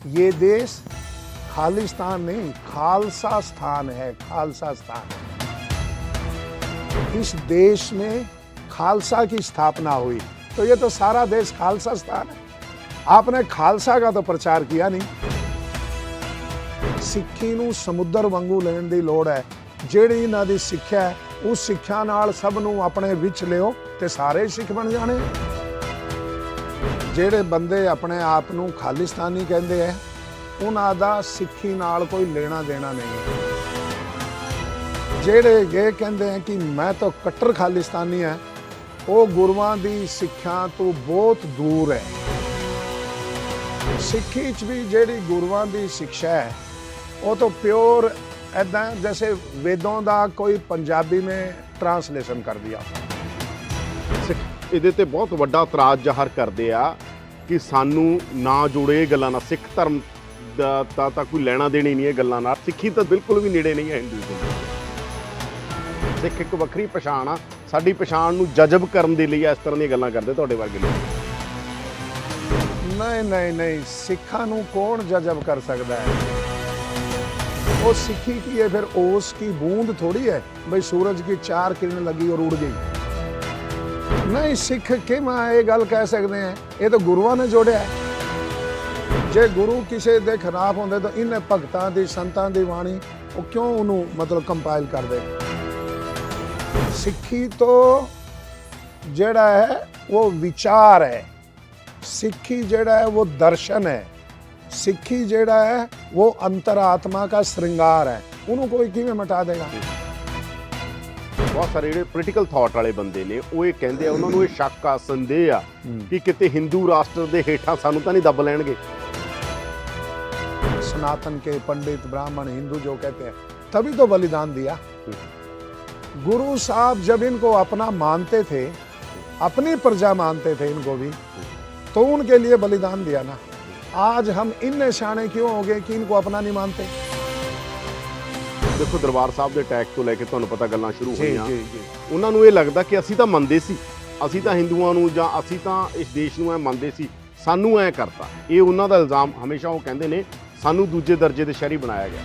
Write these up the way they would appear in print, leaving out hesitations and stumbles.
ये देश खालिस्तान नहीं, खालसा स्थान है, खालसा स्थान। इस देश में खालसा की स्थापना हुई, तो ये तो सारा देश खालसा स्थान है। आपने खालसा का तो प्रचार किया नहीं। ਸਿੱਖੀ ਨੂੰ ਸਮੁੰਦਰ ਵਾਂਗੂ ਲੈਣ ਦੀ ਲੋੜ ਹੈ। ਜਿਹੜੀ ਇਹਨਾਂ ਦੀ ਸਿੱਖਿਆ ਹੈ, ਉਸ ਸਿੱਖਿਆ ਨਾਲ ਸਭ ਨੂੰ ਆਪਣੇ ਵਿੱਚ ਲਿਓ ਤੇ ਸਾਰੇ ਸਿੱਖ ਬਣ ਜਾਣੇ। ਜਿਹੜੇ ਬੰਦੇ ਆਪਣੇ ਆਪ ਨੂੰ ਖਾਲਿਸਤਾਨੀ ਕਹਿੰਦੇ ਹੈ, ਉਹਨਾਂ ਦਾ ਸਿੱਖੀ ਨਾਲ ਕੋਈ ਲੈਣਾ ਦੇਣਾ ਨਹੀਂ ਹੈ। ਜਿਹੜੇ ਇਹ ਕਹਿੰਦੇ ਹੈ ਕਿ ਮੈਂ ਤਾਂ ਕੱਟਰ ਖਾਲਿਸਤਾਨੀ ਹੈ, ਉਹ ਗੁਰੂਆਂ ਦੀ ਸਿੱਖਿਆ ਤੋਂ ਬਹੁਤ ਦੂਰ ਹੈ। ਸਿੱਖੀ 'ਚ ਵੀ ਜਿਹੜੀ ਗੁਰੂਆਂ ਦੀ ਸਿੱਖਿਆ ਹੈ, वो तो प्योर ऐदा जैसे वेदों का कोई पंजाबी में ट्रांसलेशन कर दिया। ਇਹਦੇ ਤੇ ਬਹੁਤ ਵੱਡਾ ਇਤਰਾਜ਼ ਜ਼ਾਹਰ ਕਰਦੇ ਆ ਕਿ ਸਾਨੂੰ ਨਾ ਜੋੜੇ ਇਹ ਗੱਲਾਂ ਨਾਲ। ਸਿੱਖ ਧਰਮ ਦਾ ਤਾਂ ਕੋਈ ਲੈਣਾ ਦੇਣੀ ਨਹੀਂ ਇਹ ਗੱਲਾਂ ਨਾਲ। ਸਿੱਖੀ ਤਾਂ ਬਿਲਕੁਲ ਵੀ ਨੇੜੇ ਨਹੀਂ ਹੈ ਹਿੰਦੂਇਜ਼ਮ। ਸਿੱਖ ਇੱਕ ਵੱਖਰੀ ਪਛਾਣ ਆ, ਸਾਡੀ ਪਛਾਣ ਨੂੰ ਜਜ਼ਬ ਕਰਨ ਦੇ ਲਈ ਇਸ ਤਰ੍ਹਾਂ ਦੀਆਂ ਗੱਲਾਂ ਕਰਦੇ ਤੁਹਾਡੇ ਵਰਗੇ ਲੋਕ। नहीं नहीं नहीं, सिखा नूं कौन जजब कर सकता है? वो सिक्खी की है, फिर ओस की बूंद थोड़ी है भाई सूरज की 4 किरण लगी और उड़ गई। नहीं, सिख कि मैं ये गल कह सकते हैं, ये तो गुरुआं ने जोड़िया है। जे गुरु किसी दे खिलाफ होंदे तो इन्हें भगतां दी संतां दी बाणी वो क्यों उन्होंने मतलब कंपाइल कर दे। सिक्खी तो जेड़ा है वो विचार है, सिक्खी जेड़ा है वो दर्शन है, सिक्खी जेड़ा है वो अंतरात्मा का श्रृंगार है। उन्होंने कोई किवें मिटा देगा? ਬਹੁਤ ਸਾਰੇ ਜਿਹੜੇ ਪੋਲੀਟੀਕਲ ਥਾਟ ਵਾਲੇ ਬੰਦੇ ਨੇ ਉਹ ਇਹ ਕਹਿੰਦੇ ਆ, ਉਹਨਾਂ ਨੂੰ ਇਹ ਸ਼ੱਕ ਆ, ਸੰਦੇਹ ਆ ਕਿ ਕਿਤੇ ਹਿੰਦੂ ਰਾਸ਼ਟਰ ਦੇ ਹੇਠਾਂ ਸਾਨੂੰ ਤਾਂ ਨਹੀਂ ਦੱਬ ਲੈਣਗੇ। सनातन के पंडित ब्राह्मण हिंदू जो कहते हैं, तभी तो बलिदान दिया। गुरु साहब जब इनको अपना मानते थे, अपनी प्रजा मानते थे इनको भी, तो उनके लिए बलिदान दिया ना। आज हम इन निशाने क्यों हो गए कि इनको अपना नहीं मानते? ਦੇਖੋ ਦਰਬਾਰ ਸਾਹਿਬ ਦੇ ਅਟੈਕ ਤੋਂ ਲੈ ਕੇ ਤੁਹਾਨੂੰ ਪਤਾ ਗੱਲਾਂ ਸ਼ੁਰੂ ਹੋਈਆਂ। ਉਹਨਾਂ ਨੂੰ ਇਹ ਲੱਗਦਾ ਕਿ ਅਸੀਂ ਤਾਂ ਮੰਨਦੇ ਸੀ, ਅਸੀਂ ਤਾਂ ਹਿੰਦੂਆਂ ਨੂੰ ਜਾਂ ਅਸੀਂ ਤਾਂ ਇਸ ਦੇਸ਼ ਨੂੰ ਐ ਮੰਨਦੇ ਸੀ, ਸਾਨੂੰ ਐ ਕਰਤਾ। ਇਹ ਉਹਨਾਂ ਦਾ ਇਲਜ਼ਾਮ ਹਮੇਸ਼ਾ ਉਹ ਕਹਿੰਦੇ ਨੇ, ਸਾਨੂੰ ਦੂਜੇ ਦਰਜੇ ਦੇ ਸ਼ਹਿਰੀ ਬਣਾਇਆ ਗਿਆ।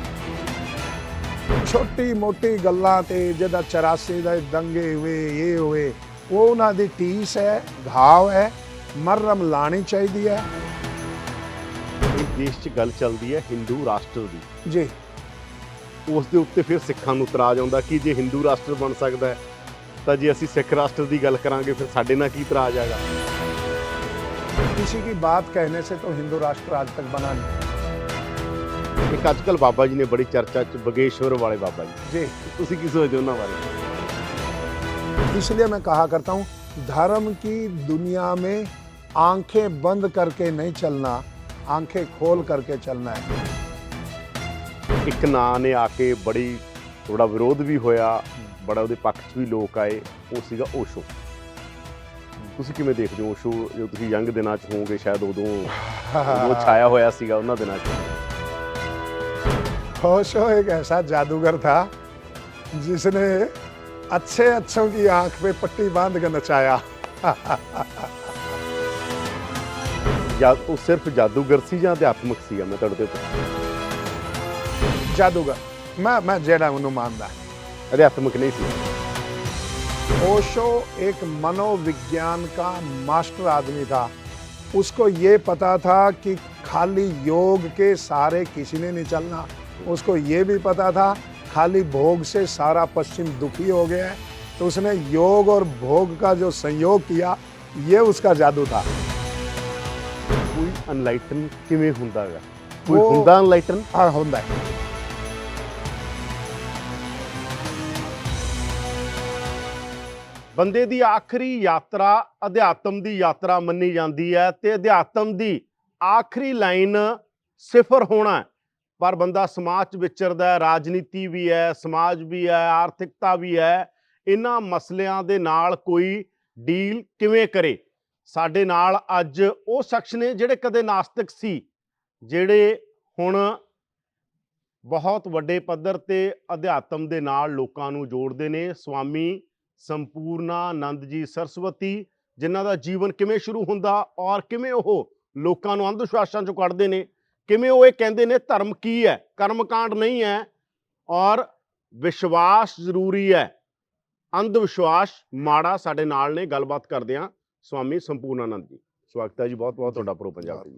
ਛੋਟੀ ਮੋਟੀ ਗੱਲਾਂ ਤੇ ਜਿਹਦਾ 84 ਦਾ ਦੰਗੇ ਹੋਏ, ਇਹ ਹੋਏ, ਉਹ ਉਹਨਾਂ ਦੀ ਟੀਸ ਹੈ, ਘਾਵ ਹੈ, ਮਰਹਮ ਲਾਣੀ ਚਾਹੀਦੀ ਹੈ। ਦੇਸ਼ 'ਚ ਗੱਲ ਚੱਲਦੀ ਹੈ ਹਿੰਦੂ ਰਾਸ਼ਟਰ ਦੀ ਜੀ, ਉਸ ਦੇ ਉੱਤੇ ਫਿਰ ਸਿੱਖਾਂ ਨੂੰ ਇਤਰਾਜ਼ ਆਉਂਦਾ ਕਿ ਜੇ ਹਿੰਦੂ ਰਾਸ਼ਟਰ ਬਣ ਸਕਦਾ ਹੈ ਤਾਂ ਜੇ ਅਸੀਂ ਸਿੱਖ ਰਾਸ਼ਟਰ ਦੀ ਗੱਲ ਕਰਾਂਗੇ ਫਿਰ ਸਾਡੇ ਨਾਲ ਕੀ ਇਤਰਾਜ਼ ਆਏਗਾ। किसी की बात कहने से तो हिंदू राष्ट्र आज तक बना नहीं। ਇੱਕ ਅੱਜ ਕੱਲ੍ਹ ਬਾਬਾ ਜੀ ਨੇ ਬੜੀ ਚਰਚਾ 'ਚ ਬਗੇਸ਼ਵਰ ਵਾਲੇ ਬਾਬਾ ਜੀ, जी, ਤੁਸੀਂ ਕੀ ਸੋਚਦੇ ਹੋ ਉਹਨਾਂ ਬਾਰੇ? इसलिए मैं कहा करता हूँ, धर्म की दुनिया में आंखें बंद करके नहीं चलना, आंखें खोल करके चलना है। ਇੱਕ ਨਾਂ ਨੇ ਆ ਕੇ ਬੜੀ ਥੋੜਾ ਵਿਰੋਧ ਵੀ ਹੋਇਆ, ਬੜਾ ਉਹਦੇ ਪੱਖ 'ਚ ਵੀ ਲੋਕ ਆਏ, ਉਹ ਸੀਗਾ ਓਸ਼ੋ। ਤੁਸੀਂ ਕਿਵੇਂ ਦੇਖਦੇ ਹੋ ਓਸ਼ੋ? ਜੋ ਤੁਸੀਂ ਯੰਗ ਦਿਨਾਂ 'ਚ ਹੋਵੋਗੇ ਸ਼ਾਇਦ ਉਦੋਂ ਛਾਇਆ ਹੋਇਆ ਸੀਗਾ ਉਹਨਾਂ ਦਿਨਾਂ 'ਚ। ओशो एक ऐसा जादूगर था जिसने अच्छे अच्छों की आंख पे पट्टी बांध के नचाया। ਜਾਂ ਉਹ ਸਿਰਫ ਜਾਦੂਗਰ ਸੀ ਜਾਂ ਅਧਿਆਤਮਕ ਸੀਗਾ? ਮੈਂ ਤੁਹਾਡੇ ਤੋਂ जादूगर मैं जेड़ा उन्होंने मानदा। अध्यात्मिक नहीं थी। ओशो एक मनोविज्ञान का मास्टर आदमी था। उसको ये पता था कि खाली योग के सारे किसी ने नहीं चलना। उसको ये भी पता था खाली भोग से सारा पश्चिम दुखी हो गया है, तो उसने योग और भोग का जो संयोग किया, ये उसका जादू था। कोई अनलाइटन किवें हुंदा है? कोई हुंदा अनलाइटन? हाँ, हुंदा है। ਬੰਦੇ ਦੀ ਆਖਰੀ ਯਾਤਰਾ ਅਧਿਆਤਮ ਦੀ ਯਾਤਰਾ ਮੰਨੀ ਜਾਂਦੀ ਹੈ ਤੇ ਅਧਿਆਤਮ ਦੀ ਆਖਰੀ ਲਾਈਨ ਸਿਫਰ ਹੋਣਾ। ਪਰ ਬੰਦਾ ਸਮਾਜ 'ਚ ਵਿਚਰਦਾ ਹੈ, ਰਾਜਨੀਤੀ ਵੀ ਹੈ, ਸਮਾਜ ਵੀ ਹੈ, ਆਰਥਿਕਤਾ ਵੀ ਹੈ। ਇਹਨਾਂ ਮਸਲਿਆਂ ਦੇ ਨਾਲ ਕੋਈ ਡੀਲ ਕਿਵੇਂ ਕਰੇ? ਸਾਡੇ ਨਾਲ ਅੱਜ ਉਹ ਸ਼ਖਸ ਨੇ ਜਿਹੜੇ ਕਦੇ ਨਾਸਤਿਕ ਸੀ, ਜਿਹੜੇ ਹੁਣ ਬਹੁਤ ਵੱਡੇ ਪੱਧਰ ਤੇ ਅਧਿਆਤਮ ਦੇ ਨਾਲ ਲੋਕਾਂ ਨੂੰ ਜੋੜਦੇ ਨੇ। ਸਵਾਮੀ ਸੰਪੂਰਨਾਨੰਦ ਜੀ ਸਰਸਵਤੀ, ਜਿਨ੍ਹਾਂ ਦਾ ਜੀਵਨ ਕਿਵੇਂ ਸ਼ੁਰੂ ਹੁੰਦਾ ਔਰ ਕਿਵੇਂ ਉਹ ਲੋਕਾਂ ਨੂੰ ਅੰਧ ਵਿਸ਼ਵਾਸਾਂ ਚੋਂ ਕੱਢਦੇ ਨੇ, ਕਿਵੇਂ ਉਹ ਇਹ ਕਹਿੰਦੇ ਨੇ ਧਰਮ ਕੀ ਹੈ, ਕਰਮਕਾਂਡ ਨਹੀਂ ਹੈ ਔਰ ਵਿਸ਼ਵਾਸ ਜ਼ਰੂਰੀ ਹੈ, ਅੰਧ ਵਿਸ਼ਵਾਸ ਮਾੜਾ। ਸਾਡੇ ਨਾਲ ਨੇ, ਗੱਲਬਾਤ ਕਰਦੇ ਹਾਂ ਸਵਾਮੀ ਸੰਪੂਰਨਾਨੰਦ ਜੀ। ਸਵਾਗਤ ਹੈ ਜੀ, ਬਹੁਤ ਬਹੁਤ ਤੁਹਾਡਾ ਪ੍ਰੋ ਪੰਜਾਬ ਟੀਵੀ।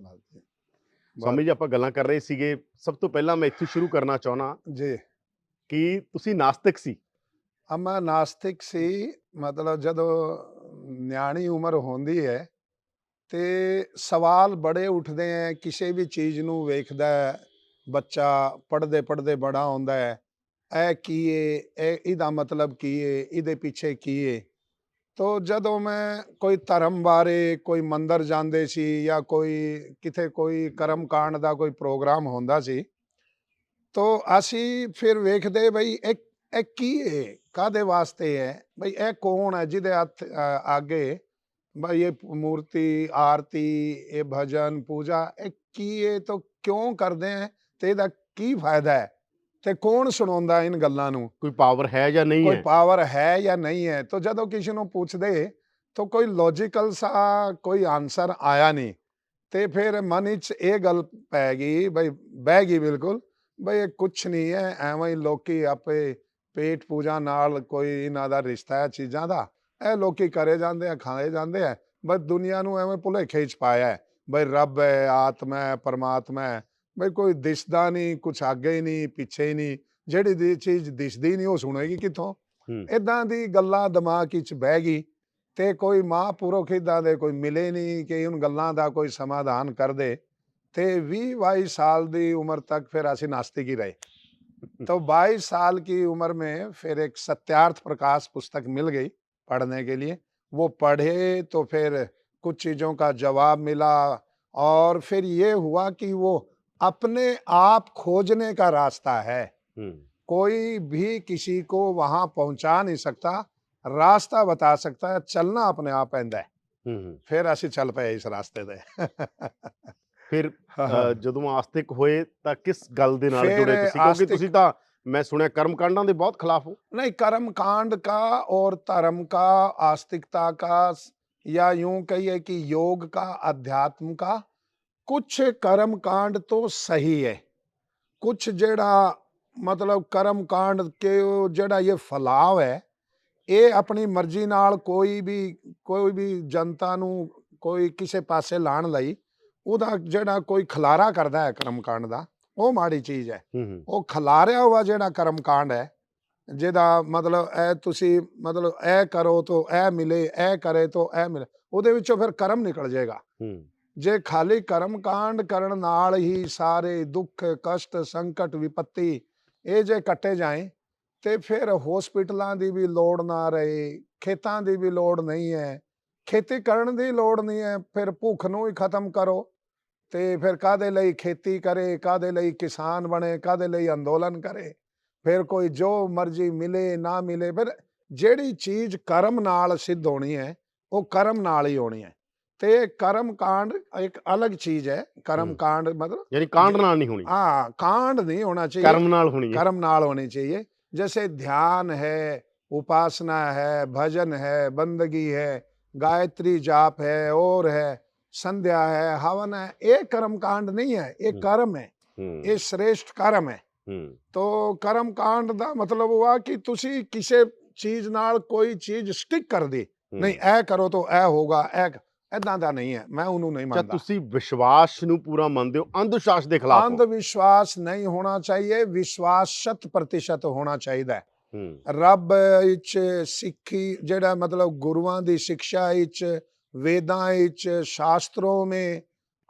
ਸਵਾਮੀ ਜੀ, ਆਪਾਂ ਗੱਲਾਂ ਕਰ ਰਹੇ ਸੀਗੇ, ਸਭ ਤੋਂ ਪਹਿਲਾਂ ਮੈਂ ਇੱਥੇ ਸ਼ੁਰੂ ਕਰਨਾ ਚਾਹੁੰਦਾ ਜੀ ਕਿ ਤੁਸੀਂ ਨਾਸਤਿਕ ਸੀ। ਮੈਂ ਨਾਸਤਿਕ ਸੀ, ਮਤਲਬ ਜਦੋਂ ਨਿਆਣੀ ਉਮਰ ਹੁੰਦੀ ਹੈ ਤੇ ਸਵਾਲ ਬੜੇ ਉੱਠਦੇ ਹੈ। ਕਿਸੇ ਵੀ ਚੀਜ਼ ਨੂੰ ਵੇਖਦਾ ਹੈ ਬੱਚਾ, ਪੜ੍ਹਦੇ ਪੜ੍ਹਦੇ ਬੜਾ ਹੁੰਦਾ ਹੈ, ਇਹ ਕੀ ਹੈ, ਇਹਦਾ ਮਤਲਬ ਕੀ ਹੈ, ਇਹਦੇ ਪਿੱਛੇ ਕੀ ਹੈ। ਤੋ ਜਦੋਂ ਮੈਂ ਕੋਈ ਧਰਮ ਬਾਰੇ, ਕੋਈ ਮੰਦਰ ਜਾਂਦੇ ਸੀ ਜਾਂ ਕੋਈ ਕਿਤੇ ਕੋਈ ਕਰਮ ਕਾਂਡ ਦਾ ਕੋਈ ਪ੍ਰੋਗਰਾਮ ਹੁੰਦਾ ਸੀ, ਤੋ ਅਸੀਂ ਫਿਰ ਵੇਖਦੇ ਬਈ ਇਹ ਕੀ ਹੈ, ਕਾਹਦੇ ਵਾਸਤੇ ਹੈ, ਬਈ ਇਹ ਕੌਣ ਹੈ ਜਿਹਦੇ ਹੱਥ ਆਗੇ ਬਈ ਇਹ ਮੂਰਤੀ, ਆਰਤੀ, ਇਹ ਭਜਨ ਪੂਜਾ, ਇਹ ਕੀ ਹੈ, ਤੋ ਕਿਉਂ ਕਰਦੇ ਹੈ ਤੇ ਇਹਦਾ ਕੀ ਫਾਇਦਾ ਹੈ, ਤੇ ਕੌਣ ਸੁਣਾਉਂਦਾ ਇਨ ਗੱਲਾਂ ਨੂੰ, ਕੋਈ ਪਾਵਰ ਹੈ ਜਾਂ ਨਹੀਂ ਕੋਈ ਹੈ? ਪਾਵਰ ਹੈ ਜਾਂ ਨਹੀਂ ਹੈ। ਤੋ ਜਦੋਂ ਕਿਸੇ ਨੂੰ ਪੁੱਛਦੇ ਤਾਂ ਕੋਈ ਲੌਜੀਕਲ ਸਾ ਕੋਈ ਆਨਸਰ ਆਇਆ ਨਹੀਂ, ਤੇ ਫਿਰ ਮਨ ਵਿੱਚ ਇਹ ਗੱਲ ਪੈ ਗਈ, ਬਈ ਬਹਿ ਗਈ ਬਿਲਕੁਲ, ਬਈ ਇਹ ਕੁਛ ਨਹੀਂ ਹੈ, ਐਵੇਂ ਹੀ ਲੋਕੀ ਆਪੇ ਪੇਟ ਪੂਜਾ ਨਾਲ ਕੋਈ ਇਹਨਾਂ ਦਾ ਰਿਸ਼ਤਾ ਹੈ ਚੀਜ਼ਾਂ ਦਾ, ਇਹ ਲੋਕੀ ਕਰੇ ਜਾਂਦੇ ਆ, ਖਾਏ ਜਾਂਦੇ ਆ, ਬਸ ਦੁਨੀਆ ਨੂੰ ਐਵੇਂ ਭੁਲੇਖੇ 'ਚ ਪਾਇਆ ਹੈ ਬਈ ਰੱਬ ਹੈ, ਆਤਮਾ ਹੈ, ਪਰਮਾਤਮਾ ਹੈ, ਬਈ ਕੋਈ ਦਿਸਦਾ ਨਹੀਂ, ਕੁਛ ਅੱਗੇ ਹੀ ਨਹੀਂ ਪਿੱਛੇ ਹੀ ਨਹੀਂ, ਜਿਹੜੀ ਦੀ ਚੀਜ਼ ਦਿਸਦੀ ਨਹੀਂ ਉਹ ਸੁਣੇਗੀ ਕਿੱਥੋਂ। ਇੱਦਾਂ ਦੀ ਗੱਲਾਂ ਦਿਮਾਗ ਵਿੱਚ ਬਹਿ ਗਈ, ਤੇ ਕੋਈ ਮਹਾਂਪੁਰਖ ਇੱਦਾਂ ਦੇ ਕੋਈ ਮਿਲੇ ਨਹੀਂ ਕਿ ਉਹਨਾਂ ਗੱਲਾਂ ਦਾ ਕੋਈ ਸਮਾਧਾਨ ਕਰ ਦੇ। ਤੇ 20-22 साल ਦੀ उम्र तक फिर ऐसे नास्तिक ही रहे। तो 22 साल की उम्र में फिर एक सत्यार्थ प्रकाश पुस्तक मिल गई पढ़ने के लिए। वो पढ़े तो फिर कुछ चीज़ों का जवाब मिला, और फिर ये हुआ कि वो अपने आप खोजने का रास्ता है। कोई भी किसी को वहाँ पहुँचा नहीं सकता, रास्ता बता सकता है, चलना अपने आप पैंदा है। फिर ਅਸੀਂ ਚੱਲ ਪਏ ਇਸ ਰਾਸਤੇ ਤੇ। ਫਿਰ ਜਦੋਂ ਆਸਤਿਕ ਹੋਏ ਤਾਂ ਕਿਸ ਗੱਲ ਦੇ ਨਾਲ ਫਿਰ ਜੁੜੇ ਤੁਸੀਂ? ਕਿਉਂਕਿ ਆਸਤਿਕ- ਤੁਸੀਂ ਤਾਂ ਮੈਂ ਸੁਣਿਆ कर्म कांडों ਦੇ बहुत खिलाफ हो। नहीं, कर्म कांड का और धर्म का, आस्तिकता का, या यूं कहिए कि योग का, अध्यात्म का, कुछ कर्म कांड तो सही है, कुछ जेड़ा मतलब कर्म कांड के जेड़ा ये फैलाव है, ये अपनी मर्जी नाल कोई भी जनता नू कोई किसी पासे लाण लई ਉਹਦਾ ਜਿਹੜਾ ਕੋਈ ਖਲਾਰਾ ਕਰਦਾ ਹੈ ਕਰਮ ਕਾਂਡ ਦਾ, ਉਹ ਮਾੜੀ ਚੀਜ਼ ਹੈ। ਉਹ ਖਲਾਰਿਆ ਹੋਇਆ ਜਿਹੜਾ ਕਰਮ ਕਾਂਡ ਹੈ, ਜਿਹਦਾ ਮਤਲਬ ਇਹ ਤੁਸੀਂ ਮਤਲਬ ਇਹ ਕਰੋ ਤਾਂ ਇਹ ਮਿਲੇ, ਇਹ ਕਰੇ ਤਾਂ ਇਹ ਮਿਲੇ, ਉਹਦੇ ਵਿੱਚੋਂ ਫਿਰ ਕਰਮ ਨਿਕਲ ਜਾਏਗਾ। ਜੇ ਖਾਲੀ ਕਰਮ ਕਾਂਡ ਕਰਨ ਨਾਲ ਹੀ ਸਾਰੇ ਦੁੱਖ, ਕਸ਼ਟ, ਸੰਕਟ, ਵਿਪੱਤੀ ਇਹ ਜੇ ਕੱਟੇ ਜਾਏ, ਤੇ ਫਿਰ ਹੌਸਪੀਟਲਾਂ ਦੀ ਵੀ ਲੋੜ ਨਾ ਰਹੇ, ਖੇਤਾਂ ਦੀ ਵੀ ਲੋੜ ਨਹੀਂ ਹੈ, ਖੇਤੀ ਕਰਨ ਦੀ ਲੋੜ ਨਹੀਂ ਹੈ, ਫਿਰ ਭੁੱਖ ਨੂੰ ਹੀ ਖਤਮ ਕਰੋ। ਤੇ ਫਿਰ ਕਾਹਦੇ ਲਈ ਖੇਤੀ ਕਰੇ, ਕਾਹਦੇ ਲਈ ਕਿਸਾਨ ਬਣੇ, ਕਾਹਦੇ ਲਈ ਅੰਦੋਲਨ ਕਰੇ, ਫਿਰ ਕੋਈ ਜੋ ਮਰਜ਼ੀ ਮਿਲੇ ਨਾ ਮਿਲੇ, ਫਿਰ ਜਿਹੜੀ ਚੀਜ਼ ਕਰਮ ਨਾਲ ਸਿੱਧ ਹੋਣੀ ਹੈ ਉਹ ਕਰਮ ਨਾਲ ਹੀ ਹੋਣੀ ਹੈ। ਤੇ ਕਰਮ ਕਾਂਡ ਇੱਕ ਅਲੱਗ ਚੀਜ਼ ਹੈ। ਕਰਮ ਕਾਂਡ मतलब यानी कांड नाल नहीं होनी, हाँ, कांड नहीं होना चाहिए, कर्म नाल होनी है। कर्म नाल होनी चाहिए। जैसे ध्यान है, उपासना है, भजन है, बंदगी है, गायत्री जाप है, और है संध्या है, हवन है, ये कर्म कांड नहीं है, ये कर्म है, ये श्रेष्ठ कर्म है। तो कर्म कांड ਦਾ ਮਤਲਬ हुआ कि ਤੁਸੀਂ ਕਿਸੇ ਚੀਜ਼ ਨਾਲ ਕੋਈ ਚੀਜ਼ ਸਟਿਕ ਕਰ ਦੀ, ਨਹੀਂ ਇਹ ਕਰੋ ਤਾਂ ਇਹ ਹੋਗਾ, ਇਹ ਇਦਾਂ ਦਾ ਨਹੀਂ ਹੈ, ਮੈਂ ਉਹਨੂੰ ਨਹੀਂ ਮੰਨਦਾ। ਤੁਸੀਂ ਵਿਸ਼ਵਾਸ ਨੂੰ ਪੂਰਾ ਮੰਨਦੇ ਹੋ, ਅੰਧ ਵਿਸ਼ਵਾਸ ਦੇ ਖਿਲਾਫ ਹੋ? अंधविश्वास नहीं होना चाहिए, विश्वास 100% ਹੋਣਾ ਚਾਹੀਦਾ ਹੈ। ਰੱਬ ਵਿੱਚ ਸਿੱਖੀ ਜਿਹੜਾ ਮਤਲਬ ਗੁਰੂਆਂ ਦੀ ਸਿੱਖਿਆ ਵਿੱਚ, वेदां ਵਿੱਚ, शास्त्रों में,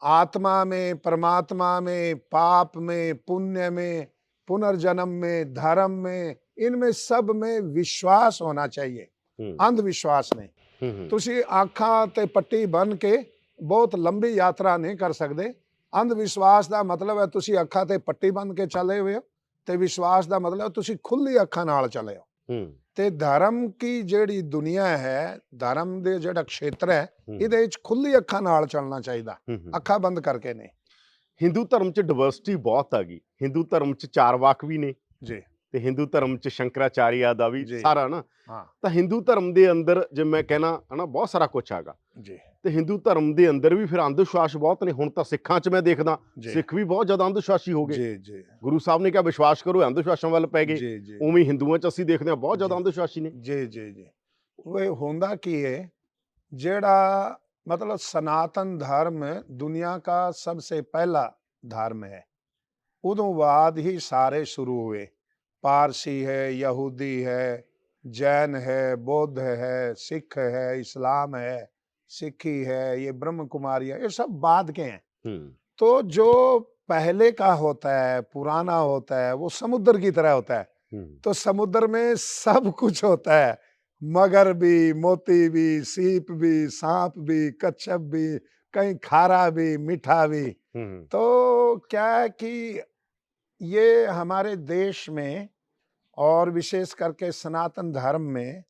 आत्मा में, परमात्मा में, पाप में, पुण्य में, पुनर्जन्म में, धर्म में, इनमें सब में विश्वास होना चाहिए, अंधविश्वास नहीं। ਤੁਸੀਂ ਅੱਖਾਂ ਤੇ ਪੱਟੀ ਬੰਨ ਕੇ ਬਹੁਤ ਲੰਬੀ ਯਾਤਰਾ ਨਹੀਂ ਕਰ ਸਕਦੇ। ਅੰਧਵਿਸ਼ਵਾਸ ਦਾ ਮਤਲਬ ਹੈ ਤੁਸੀਂ ਅੱਖਾਂ ਤੇ ਪੱਟੀ ਬੰਨ ਕੇ ਚੱਲੇ ਹੋਏ ਹੋ, ਤੇ ਵਿਸ਼ਵਾਸ ਦਾ ਮਤਲਬ ਤੁਸੀਂ ਖੁੱਲੀ ਅੱਖਾਂ ਨਾਲ ਚੱਲੇ ਹੋ। ਤੇ ਧਰਮ ਕੀ ਜਿਹੜੀ ਦੁਨੀਆ ਹੈ, ਧਰਮ ਦੇ ਜਿਹੜਾ ਖੇਤਰ ਹੈ, ਇਹਦੇ ਵਿੱਚ ਖੁੱਲੀ ਅੱਖਾਂ ਨਾਲ ਚੱਲਣਾ ਚਾਹੀਦਾ, ਅੱਖਾਂ ਬੰਦ ਕਰਕੇ ਨਹੀਂ। ਹਿੰਦੂ ਧਰਮ 'ਚ ਡਿਵਰਸਿਟੀ ਬਹੁਤ ਆ ਗਈ। ਹਿੰਦੂ ਧਰਮ 'ਚ ਚਾਰਵਾਕ ਵੀ ਨੇ ਜੀ, ਤੇ ਹਿੰਦੂ ਧਰਮ 'ਚ ਸ਼ੰਕਰਾਚਾਰਿਆ ਦਾ ਵੀ ਜੀ। ਸਾਰਾ ਨਾ, ਹਾਂ ਤਾਂ ਹਿੰਦੂ ਧਰਮ ਦੇ ਅੰਦਰ ਜੇ ਮੈਂ ਕਹਿਣਾ ਹਨਾ ਬਹੁਤ ਸਾਰਾ ਕੁਛ ਹੈਗਾ। ਜੀ, ਤੇ ਹਿੰਦੂ ਧਰਮ ਦੇ ਅੰਦਰ ਵੀ ਫਿਰ ਅੰਧ ਵਿਸ਼ਵਾਸ ਬਹੁਤ ਨੇ। ਹੁਣ ਤਾਂ ਸਿੱਖਾਂ 'ਚ ਮੈਂ ਦੇਖਦਾ ਜੀ ਸਿੱਖ ਵੀ ਬਹੁਤ ਜ਼ਿਆਦਾ ਅੰਧ ਵਿਸ਼ਵਾਸੀ ਹੋ ਗਏ। ਜੀ ਜੀ ਗੁਰੂ ਸਾਹਿਬ ਨੇ ਕਿਹਾ ਵਿਸ਼ਵਾਸ ਕਰੋ, ਅੰਧ ਵਿਸ਼ਵਾਸਾਂ ਵੱਲ ਪੈ ਗਏ। ਜੀ ਜੀ ਉਵੇਂ ਹੀ ਹਿੰਦੂਆਂ 'ਚ ਅਸੀਂ ਦੇਖਦੇ ਹਾਂ ਬਹੁਤ ਜ਼ਿਆਦਾ ਜੀ ਅੰਧ ਵਿਸ਼ਵਾਸੀ ਨੇ। ਜੀ ਜੀ ਜੀ ਉਹ ਹੁੰਦਾ ਕੀ ਹੈ, ਜਿਹੜਾ मतलब सनातन धर्म दुनिया का सबसे पहला धर्म है, उदों बाद ही सारे शुरू हुए। पारसी है, यहूदी है, जैन है, बौद्ध है, सिख है, इस्लाम है, सिखी है, ये ब्रह्म कुमारी है, ये सब बाद के हैं। तो जो पहले का होता है, पुराना होता है, वो समुद्र की तरह होता है। तो समुद्र में सब कुछ होता है, मगर भी, मोती भी, सीप भी, सांप भी, कच्छप भी, कहीं खारा भी, मीठा भी। तो क्या है कि ये हमारे देश में और विशेष करके सनातन धर्म में,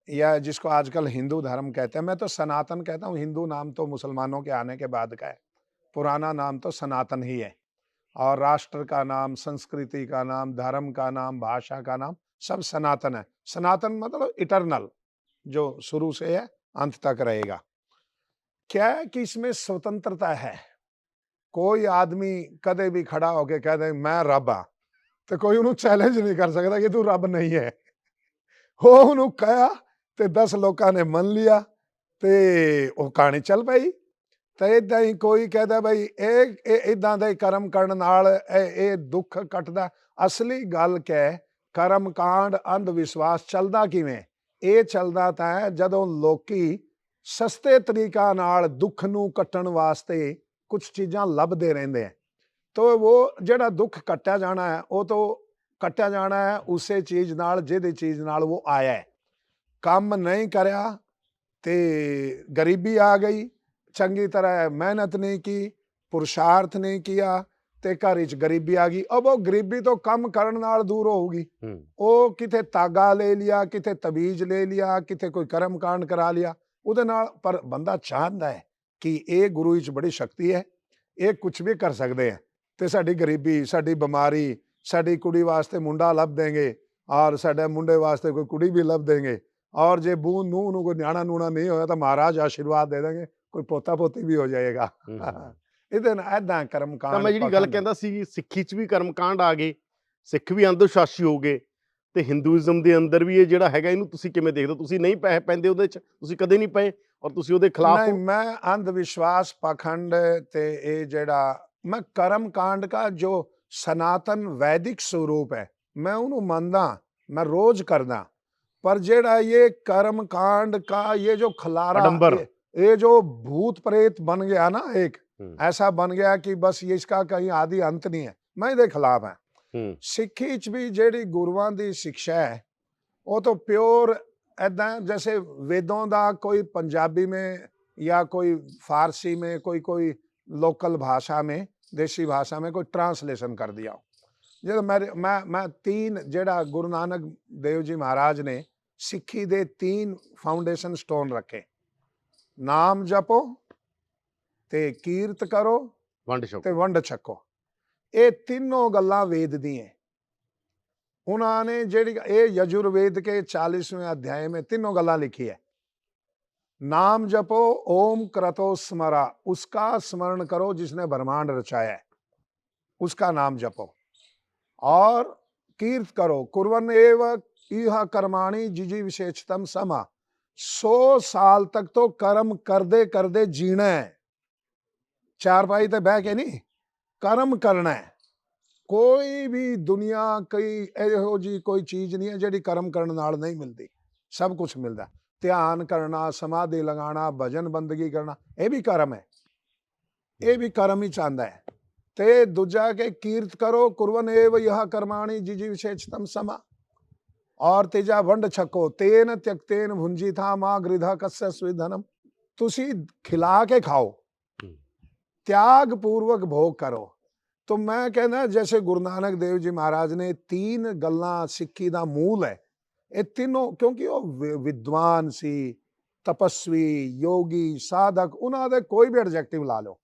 या जिसको आजकल हिंदू धर्म कहते हैं, मैं तो सनातन कहता हूँ, हिंदू नाम तो मुसलमानों के आने के बाद का है, पुराना नाम तो सनातन ही है। और राष्ट्र का नाम, संस्कृति का नाम, धर्म का नाम, भाषा का नाम सब सनातन है। सनातन मतलब इटरनल, जो शुरू से है अंत तक रहेगा। क्या है कि इसमें स्वतंत्रता है। कोई आदमी कदे भी खड़ा होके कह दे मैं रब हाँ, तो कोई उन्होंने चैलेंज नहीं कर सकता कि तू रब नहीं है। हो उन्होंने कहा ते 10 लोगों ने मन लिया ते वो कहानी चल पाई। तो इदा ही कोई कहता भाई इदा दे कर्म करन नाल ये दुख कटदा। असली गल क्या है, कर्म कांड अंध विश्वास चलदा किवें? ਇਹ ਚੱਲਦਾ ਤਾਂ ਹੈ ਜਦੋਂ ਲੋਕੀ ਸਸਤੇ ਤਰੀਕਾ ਨਾਲ ਦੁੱਖ ਨੂੰ ਕੱਟਣ ਵਾਸਤੇ ਕੁਝ ਚੀਜ਼ਾਂ ਲੱਭਦੇ ਰਹਿੰਦੇ ਆ। ਤੋ ਉਹ ਜਿਹੜਾ ਦੁੱਖ ਕੱਟਿਆ ਜਾਣਾ ਹੈ, ਉਹ ਤੋਂ ਕੱਟਿਆ ਜਾਣਾ ਹੈ ਉਸੇ ਚੀਜ਼ ਨਾਲ ਜਿਹਦੀ ਚੀਜ਼ ਨਾਲ ਉਹ ਆਇਆ ਹੈ। ਕੰਮ ਨਹੀਂ ਕਰਿਆ ਤੇ ਗਰੀਬੀ ਆ ਗਈ, ਚੰਗੀ ਤਰ੍ਹਾਂ ਮਿਹਨਤ ਨਹੀਂ ਕੀ, ਪੁਰਸ਼ਾਰਥ ਨਹੀਂ ਕੀਆ ਤੇ ਘਰ ਵਿੱਚ ਗਰੀਬੀ ਆ ਗਈ। अब वो ਗਰੀਬੀ ਤੋਂ ਕੰਮ ਕਰਨ ਨਾਲ ਦੂਰ ਹੋਊਗੀ। ਉਹ ਕਿਤੇ ਤਾਗਾ ਲੈ ਲਿਆ, ਕਿਤੇ ਤਬੀਜ਼ ਲੈ ਲਿਆ, ਕਿਤੇ ਕੋਈ ਕਰਮ ਕਾਂਡ ਕਰਾ ਲਿਆ ਉਹਦੇ ਨਾਲ। ਪਰ ਬੰਦਾ ਚਾਹੁੰਦਾ ਹੈ ਕਿ ਇਹ ਗੁਰੂ ਵਿੱਚ ਬੜੀ ਸ਼ਕਤੀ ਹੈ, ਇਹ ਕੁਝ ਵੀ ਕਰ ਸਕਦੇ ਹੈ ਤੇ ਸਾਡੀ ਗਰੀਬੀ, ਸਾਡੀ ਬਿਮਾਰੀ, ਸਾਡੀ ਕੁੜੀ ਵਾਸਤੇ ਮੁੰਡਾ ਲੱਭ ਦੇਂਗੇ ਔਰ ਸਾਡੇ ਮੁੰਡੇ ਵਾਸਤੇ ਕੋਈ ਕੁੜੀ ਵੀ ਲੱਭ ਦੇਂਗੇ। ਔਰ ਜੇ ਬੂੰਦ ਨੂੰ ਕੋਈ ਨਿਆਣਾ ਨੂਣਾ ਨਹੀਂ ਹੋਇਆ ਤਾਂ ਮਹਾਰਾਜ ਆਸ਼ੀਰਵਾਦ ਦੇ ਦੇंगे, ਕੋਈ ਪੋਤਾ ਪੋਤੀ ਵੀ ਹੋ ਜਾਏਗਾ। ਇਹਦੇ ਨਾਲ ਏਦਾਂ ਕਰਮ ਕਾਂਡ। ਤਾਂ ਮੈਂ ਜਿਹੜੀ ਗੱਲ ਕਹਿੰਦਾ ਸੀ, ਸਿੱਖੀ 'ਚ ਵੀ ਕਰਮ ਕਾਂਡ ਆ ਗਏ, ਸਿੱਖ ਵੀ ਅੰਧ ਵਿਸ਼ਵਾਸੀ ਹੋ ਗਏ ਤੇ ਹਿੰਦੂਇਜ਼ਮ ਦੇ ਅੰਦਰ ਵੀ ਇਹ ਜਿਹੜਾ ਹੈਗਾ, ਇਹਨੂੰ ਤੁਸੀਂ ਕਿਵੇਂ ਦੇਖਦੇ ਹੋ? ਤੁਸੀਂ ਨਹੀਂ ਪੈਂਦੇ ਉਹਦੇ 'ਚ, ਤੁਸੀਂ ਕਦੇ ਨਹੀਂ ਪਏ ਔਰ ਤੁਸੀਂ ਉਹਦੇ ਖਿਲਾਫ ਨਹੀਂ, ਮੈਂ ਅੰਧ ਵਿਸ਼ਵਾਸ ਪਾਖੰਡ ਤੇ ਇਹ ਜਿਹੜਾ ਮੈਂ ਕਰਮ ਕਾਂਡ ਦਾ ਜੋ ਸਨਾਤਨ ਵੈਦਿਕ ਸਰੂਪ ਹੈ ਮੈਂ ਉਹਨੂੰ ਮੰਨਦਾ, ਮੈਂ ਰੋਜ਼ ਕਰਦਾ। पर जेड़ा ये कर्म कांड का ये जो खलारा, ये जो भूत प्रेत बन गया ना, एक ऐसा बन गया कि बस ये इसका कहीं आदि अंत नहीं है, मैं इहदे खिलाफ है। सिक्खी च भी जेड़ी गुरुआं दी शिक्षा है वो तो प्योर ऐदा, जैसे वेदों दा कोई पंजाबी में या कोई फारसी में, कोई लोकल भाषा में, देसी भाषा में कोई ट्रांसलेशन कर दिया। जो मैं 3 जेड़ा गुरु नानक देव जी महाराज ने सिक्खी दे 3 फाउंडेशन स्टोन रखे, नाम जपो ते कीरत करो ते वंड छको। ये तीनों गल्लां वेद दी हैं। उन्होंने जेड़ी ये यजुर्वेद के 40वें अध्याय में तीनों गल्लां लिखी है। नाम जपो, ओम क्रतो स्मरा, उसका स्मरण करो जिसने ब्रह्मांड रचाया है, उसका नाम जपो। और कीर्त करो, कुर्वन एव इह कर्माणि जिजी विशेषतम समा। 100 साल तक तो कर्म करदे करदे जीना है, चारपाई ते बह के नहीं, कर्म करना है। कोई भी दुनिया कोई ਇਹੋ जी कोई चीज नहीं है ਜਿਹੜੀ कर्म करने नाल नहीं मिलती, सब कुछ मिलता। ध्यान करना, समाधि लगाना, भजन बंदगी करना, ये भी कर्म है, ये भी कर्म ही चाहता है। ते दूजा के कीर्त करो, कुर्वन एव यह कर्माणि जिजी विशेषतम समा। और तेजा वंड छको, तेन त्यक्तेन भुंजी था मां गृधा कस्य स्विधनम। तुसी खिला के खाओ, त्याग पूर्वक भोग करो। तो मैं कहना जैसे गुरु नानक देव जी महाराज ने 3 गल्लां सिक्खी दा मूल है, ये तीनों, क्योंकि वो विद्वान सी, तपस्वी, योगी, साधक, उन्होंने कोई भी एडजेक्टिव ला लो,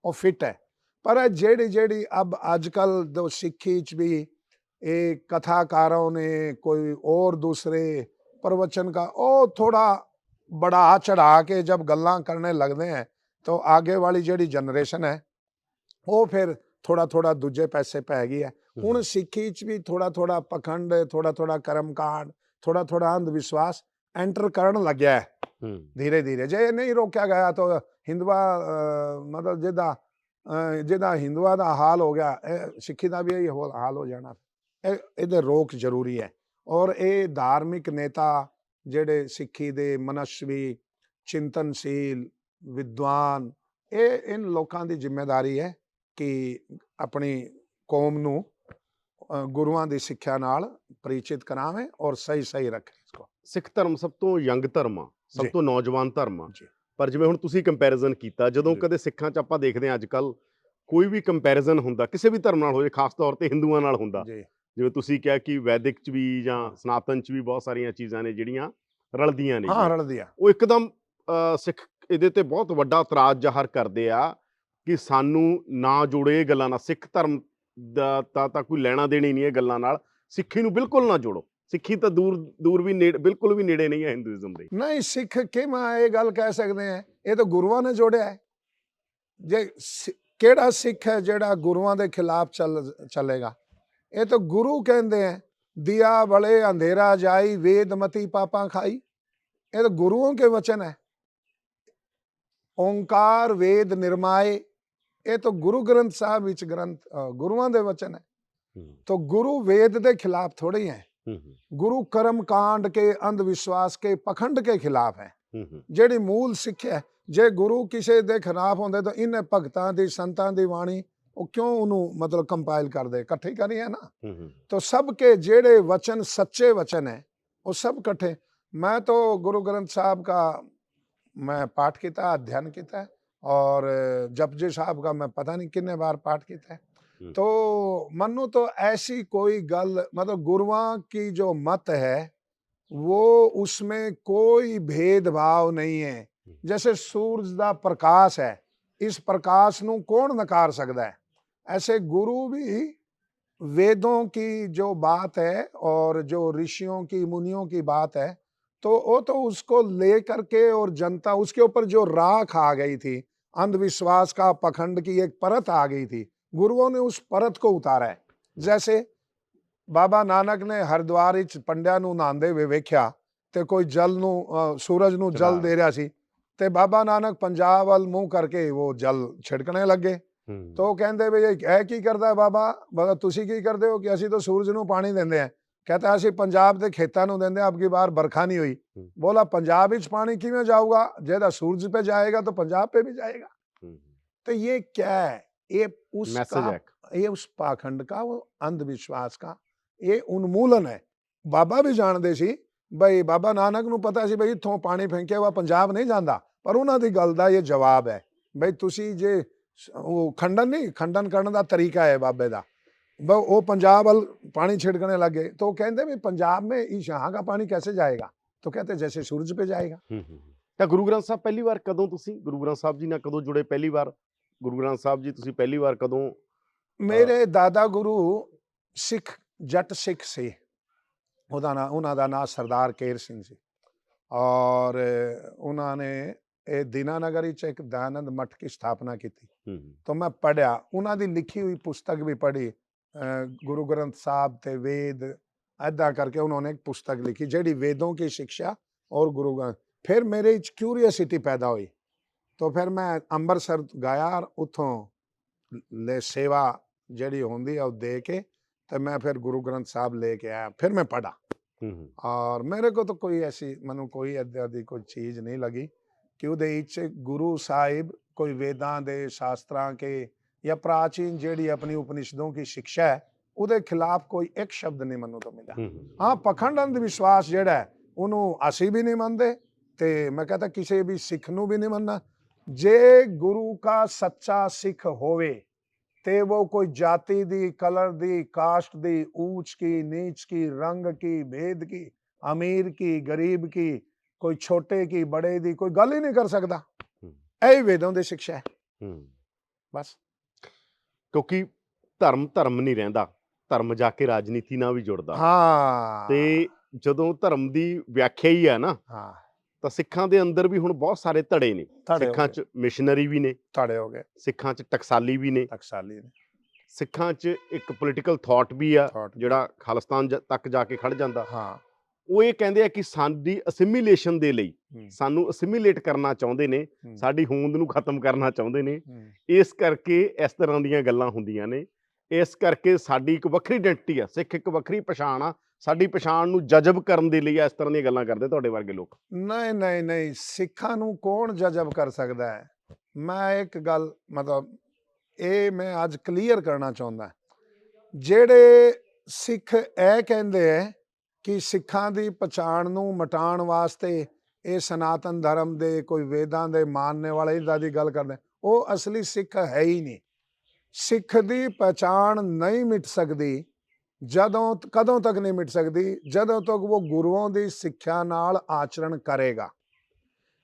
वो फिट है। पर जेड़ी अब आजकल दो सिक्खी च भी एक कथाकारों ने कोई और दूसरे प्रवचन का ओ थोड़ा बढ़ा चढ़ा के जब गल्लां करने लगते हैं तो आगे वाली जिहड़ी जनरेशन है वो फिर थोड़ा थोड़ा दूजे पैसे पै गई है। हुण सिੱਖੀ 'ਚ भी थोड़ा थोड़ा पखंड, थोड़ा थोड़ा कर्मकांड, थोड़ा थोड़ा अंधविश्वास एंटर करन लग्या है धीरे धीरे। जे नहीं रोकया गया तो हिंदुआ मतलब जिदा हिंदुआ का हाल हो गया सिੱਖੀ का भी यही हाल हो जाना। ਇਹਦੇ रोक जरूरी है। और ये धार्मिक नेता ਜਿਹੜੇ ਸਿੱਖੀ ਦੇ ਮਨਸ਼ਵੀ चिंतनशील विद्वान ये इन लोगों की जिम्मेदारी है कि अपनी कौम नू गुरुआं ਦੀ ਸਿੱਖਿਆ ਨਾਲ परिचित करावें और सही सही रखें इसको। ਸਿੱਖ ਧਰਮ ਸਭ ਤੋਂ ਯੰਗ ਧਰਮ ਆ, ਸਭ ਜੀ। ਤੋਂ ਨੌਜਵਾਨ ਧਰਮ ਆ। ਜੀ ਪਰ ਜਿਵੇਂ ਹੁਣ ਤੁਸੀਂ ਕੰਪੈਰੀਜ਼ਨ ਕੀਤਾ, ਜਦੋਂ ਜੀ। ਕਦੇ ਸਿੱਖਾਂ 'ਚ ਆਪਾਂ ਦੇਖਦੇ ਹਾਂ ਅੱਜ ਕੱਲ ਕੋਈ ਵੀ ਕੰਪੈਰੀਜ਼ਨ ਹੁੰਦਾ ਕਿਸੇ ਵੀ ਧਰਮ ਨਾਲ ਹੋ ਜਾਏ, ਖਾਸ ਤੌਰ ਤੇ ਹਿੰਦੂਆਂ ਨਾਲ ਹੁੰਦਾ। ਜੀ ਜਿਵੇਂ ਤੁਸੀਂ ਕਿਹਾ ਕਿ ਵੈਦਿਕ 'ਚ ਵੀ ਜਾਂ ਸਨਾਤਨ 'ਚ ਵੀ ਬਹੁਤ ਸਾਰੀਆਂ ਚੀਜ਼ਾਂ ਨੇ ਜਿਹੜੀਆਂ ਰਲਦੀਆਂ ਨੇ। हाँ रल दिया। ਉਹ ਇੱਕਦਮ ਸਿੱਖ ਇਹਦੇ ਤੇ ਬਹੁਤ ਵੱਡਾ ਇਤਰਾਜ਼ ਜ਼ਾਹਰ ਕਰਦੇ ਆ ਕਿ ਸਾਨੂੰ ਨਾ ਜੋੜੇ ਇਹ ਗੱਲਾਂ ਨਾਲ। ਸਿੱਖ ਧਰਮ ਦਾ ਤਾਂ ਕੋਈ ਲੈਣਾ ਦੇਣੀ ਨਹੀਂ ਇਹ ਗੱਲਾਂ ਨਾਲ। ਸਿੱਖੀ ਨੂੰ ਬਿਲਕੁਲ ਨਾ ਜੋੜੋ। ਸਿੱਖੀ ਤਾਂ ਦੂਰ ਵੀ ਨੇੜੇ, ਬਿਲਕੁਲ ਵੀ ਨੇੜੇ ਨਹੀਂ ਹੈ ਹਿੰਦੂਇਜ਼ਮ ਦੇ। नहीं सिख कि मैं ये गल कह सकते हैं ये तो गुरुआं ने जोड़िया है। जे केड़ा सिख है जेड़ा गुरुआं दे खिलाफ चलेगा? ये तो गुरु कहते हैं दिया बड़े अंधेरा जाई वेद मती पापा खाई। ये तो गुरुओं के वचन है। ओंकार वेद निर्माए ये तो गुरु ग्रंथ साहब विच ग्रंथ गुरुआं दे वचन है। तो गुरु वेद दे खिलाफ थोड़े ही है। गुरु कर्म कांड के अंधविश्वास के पखंड के खिलाफ है। जेड़ी मूल सिक्ख्या है जे गुरु किसी दे खिलाफ होंदे तो इन्हें भगतां दी संतां दी वाणी वो क्यों उन्होंने मतलब कंपाइल कर दे, कट्ठी करी है ना। तो सबके जेड़े वचन सच्चे वचन है वो सब कट्ठे। मैं तो गुरु ग्रंथ साहब का मैं पाठ किया, अध्ययन किया और जपजी साहब का मैं पता नहीं कितने बार पाठ किया है। तो मनु तो ऐसी कोई गल मतलब गुरुआं की जो मत है वो उसमें कोई भेदभाव नहीं है। जैसे सूरज का प्रकाश है, इस प्रकाश नू कौन नकार सकता है? ऐसे गुरु भी वेदों की जो बात है और जो ऋषियों की मुनियों की बात है तो वो तो उसको लेकर के और जनता उसके ऊपर जो राख आ गई थी, अंधविश्वास का पखंड की एक परत आ गई थी, गुरुओं ने उस परत को उतारा है। जैसे बाबा नानक ने हरिद्वार विच पंडिया नू नहांदे हुए वेख्या ते कोई जल नू सूरज नू जल दे रहा सी ते बाबा नानक पंजाब वाल मुंह करके वो जल छिड़कने लगे। तो कहते भी यह की करता है बाबा? बोला तुसी की करते हो? कि असी तो सूरज नू पानी देंदे हैं। कहता है असी पंजाब के खेतों नू देंदे, अब की बार बरखा नहीं हुई। बोला पंजाब विच पानी किवें जाऊगा? जेदा सूरज पे जाएगा तो पंजाब पे भी जाएगा। तो ये क्या है? ये उसका ये उस पाखंड का वो अंधविश्वास का ये उन्मूलन है। बाबा भी जानते सी भाई बाबा नानक नू पता सी भाई इत्थों पानी फेंके हुआ पंजाब नहीं जाता, पर उन्हां दी गल दा ये जवाब है भाई तुसी जे वो खंडन नहीं खंडन करने का तरीका है बाबे का। वो पंजाब वाल पानी छिड़कने लगे तो कहते भी पंजाब में इस यहाँ का पानी कैसे जाएगा? तो कहते जैसे सूरज पे जाएगा। ਤਾਂ ਗੁਰੂ ਗ੍ਰੰਥ ਸਾਹਿਬ ਪਹਿਲੀ ਵਾਰ ਕਦੋਂ ਤੁਸੀਂ ਗੁਰੂ ਗ੍ਰੰਥ ਸਾਹਿਬ ਜੀ ਨਾਲ ਕਦੋਂ ਜੁੜੇ? ਪਹਿਲੀ ਵਾਰ ਗੁਰੂ ਗ੍ਰੰਥ ਸਾਹਿਬ ਜੀ ਤੁਸੀਂ ਪਹਿਲੀ ਵਾਰ ਕਦੋਂ? मेरे दादा गुरु सिख जट सिख से उन्हों का नाम सरदार केर सिंह सी और उन्होंने दीनानगर एक दयानंद मठ की स्थापना की थी। तो मैं पढ़िया उन्हों की लिखी हुई पुस्तक भी पढ़ी गुरु ग्रंथ साहब ते वेद ऐदा करके उन्होंने एक पुस्तक लिखी जेड़ी वेदों की शिक्षा और गुरु ग्रंथ। फिर मेरे क्यूरियसिटी पैदा हुई तो फिर मैं अंबरसर गया और उतों ले सेवा जेड़ी होंदी है दे के तो मैं फिर गुरु ग्रंथ साहब लेके आया। फिर मैं पढ़ा और मेरे को तो कोई ऐसी मनु कोई इत्यादि कोई चीज़ नहीं लगी कि उहदे गुरु साहिब कोई वेदां दे शास्त्रां के या प्राचीन जेड़ी अपनी उपनिषदों की शिक्षा है उहदे खिलाफ कोई एक शब्द नहीं मनु तो मिला। हाँ पखंड अंधविश्वास जेड़ा है उन्होंने असी भी नहीं मानते ते मैं कहता किसी भी सिख नू भी नहीं मानना। जे गुरु का सच्चा सिख होवे ते वो कोई जाति दी कलर दी कास्ट दी ऊंच की नीच की रंग की भेद की अमीर की गरीब की कोई छोटे की बड़े दी कोई गल ही नहीं कर सकता। यही वेदों की शिक्षा है बस। क्योंकि धर्म धर्म नहीं रहिंदा, धर्म जाके राजनीति नाल भी जुड़दा। हाँ ते जदों धर्म दी व्याख्या ही है ना हाँ ਤਾਂ ਸਿੱਖਾਂ ਦੇ ਅੰਦਰ ਵੀ ਹੁਣ ਬਹੁਤ ਸਾਰੇ ਧੜੇ ਨੇ। ਧੜੇ ਹੋ ਸਿੱਖਾਂ ਗਏ। 'ਚ ਮਿਸ਼ਨਰੀ ਵੀ ਨੇ, ਧੜੇ ਹੋ ਗਏ, ਸਿੱਖਾਂ 'ਚ ਟਕਸਾਲੀ ਵੀ ਨੇ, ਟਕਸਾਲੀ ਨੇ, ਸਿੱਖਾਂ 'ਚ ਇੱਕ ਪੋਲੀਟੀਕਲ ਥਾਟ ਵੀ ਆ ਥਾਟ ਜਿਹੜਾ ਖਾਲਿਸਤਾਨ ਤੱਕ ਜਾ ਕੇ ਖੜ ਜਾਂਦਾ। ਹਾਂ। ਉਹ ਇਹ ਕਹਿੰਦੇ ਆ ਕਿ ਸਾਡੀ ਅਸਿਮੀਲੇਸ਼ਨ ਦੇ ਲਈ ਸਾਨੂੰ ਅਸਿਮੀਲੇਟ ਕਰਨਾ ਚਾਹੁੰਦੇ ਨੇ, ਸਾਡੀ ਹੋਂਦ ਨੂੰ ਖਤਮ ਕਰਨਾ ਚਾਹੁੰਦੇ ਨੇ। ਇਸ ਕਰਕੇ ਇਸ ਤਰ੍ਹਾਂ ਦੀਆਂ ਗੱਲਾਂ ਹੁੰਦੀਆਂ ਨੇ। ਇਸ ਕਰਕੇ ਸਾਡੀ ਇੱਕ ਵੱਖਰੀ ਆਇਡੈਂਟੀ ਆ, ਸਿੱਖ ਇੱਕ ਵੱਖਰੀ ਪਛਾਣ ਆ, ਸਾਡੀ ਪਛਾਣ ਨੂੰ ਜਜ਼ਬ ਕਰਨ ਦੇ ਲਈ ਇਸ ਤਰ੍ਹਾਂ ਦੀਆਂ ਗੱਲਾਂ ਕਰਦੇ ਤੁਹਾਡੇ ਵਰਗੇ ਲੋਕ। ਨਹੀਂ ਨਹੀਂ ਨਹੀਂ, ਸਿੱਖਾਂ ਨੂੰ ਕੌਣ ਜਜ਼ਬ ਕਰ ਸਕਦਾ ਹੈ? ਮੈਂ ਇੱਕ ਗੱਲ ਮਤਲਬ ਇਹ ਮੈਂ ਅੱਜ ਕਲੀਅਰ ਕਰਨਾ ਚਾਹੁੰਦਾ, ਜਿਹੜੇ ਸਿੱਖ ਇਹ ਕਹਿੰਦੇ ਹੈ ਕਿ ਸਿੱਖਾਂ ਦੀ ਪਛਾਣ ਨੂੰ ਮਿਟਾਉਣ ਵਾਸਤੇ ਇਹ ਸਨਾਤਨ ਧਰਮ ਦੇ ਕੋਈ ਵੇਦਾਂ ਦੇ ਮੰਨਣ ਵਾਲੇ ਇੱਦਾਂ ਦੀ ਗੱਲ ਕਰਦੇ, ਉਹ ਅਸਲੀ ਸਿੱਖ ਹੈ ਹੀ ਨਹੀਂ। ਸਿੱਖ ਦੀ ਪਛਾਣ ਨਹੀਂ ਮਿਟ ਸਕਦੀ ਕਦੋਂ ਤੱਕ ਨਹੀਂ ਮਿਟ ਸਕਦੀ? ਜਦੋਂ ਤੱਕ ਉਹ ਗੁਰੂਆਂ ਦੀ ਸਿੱਖਿਆ ਨਾਲ ਆਚਰਣ ਕਰੇਗਾ।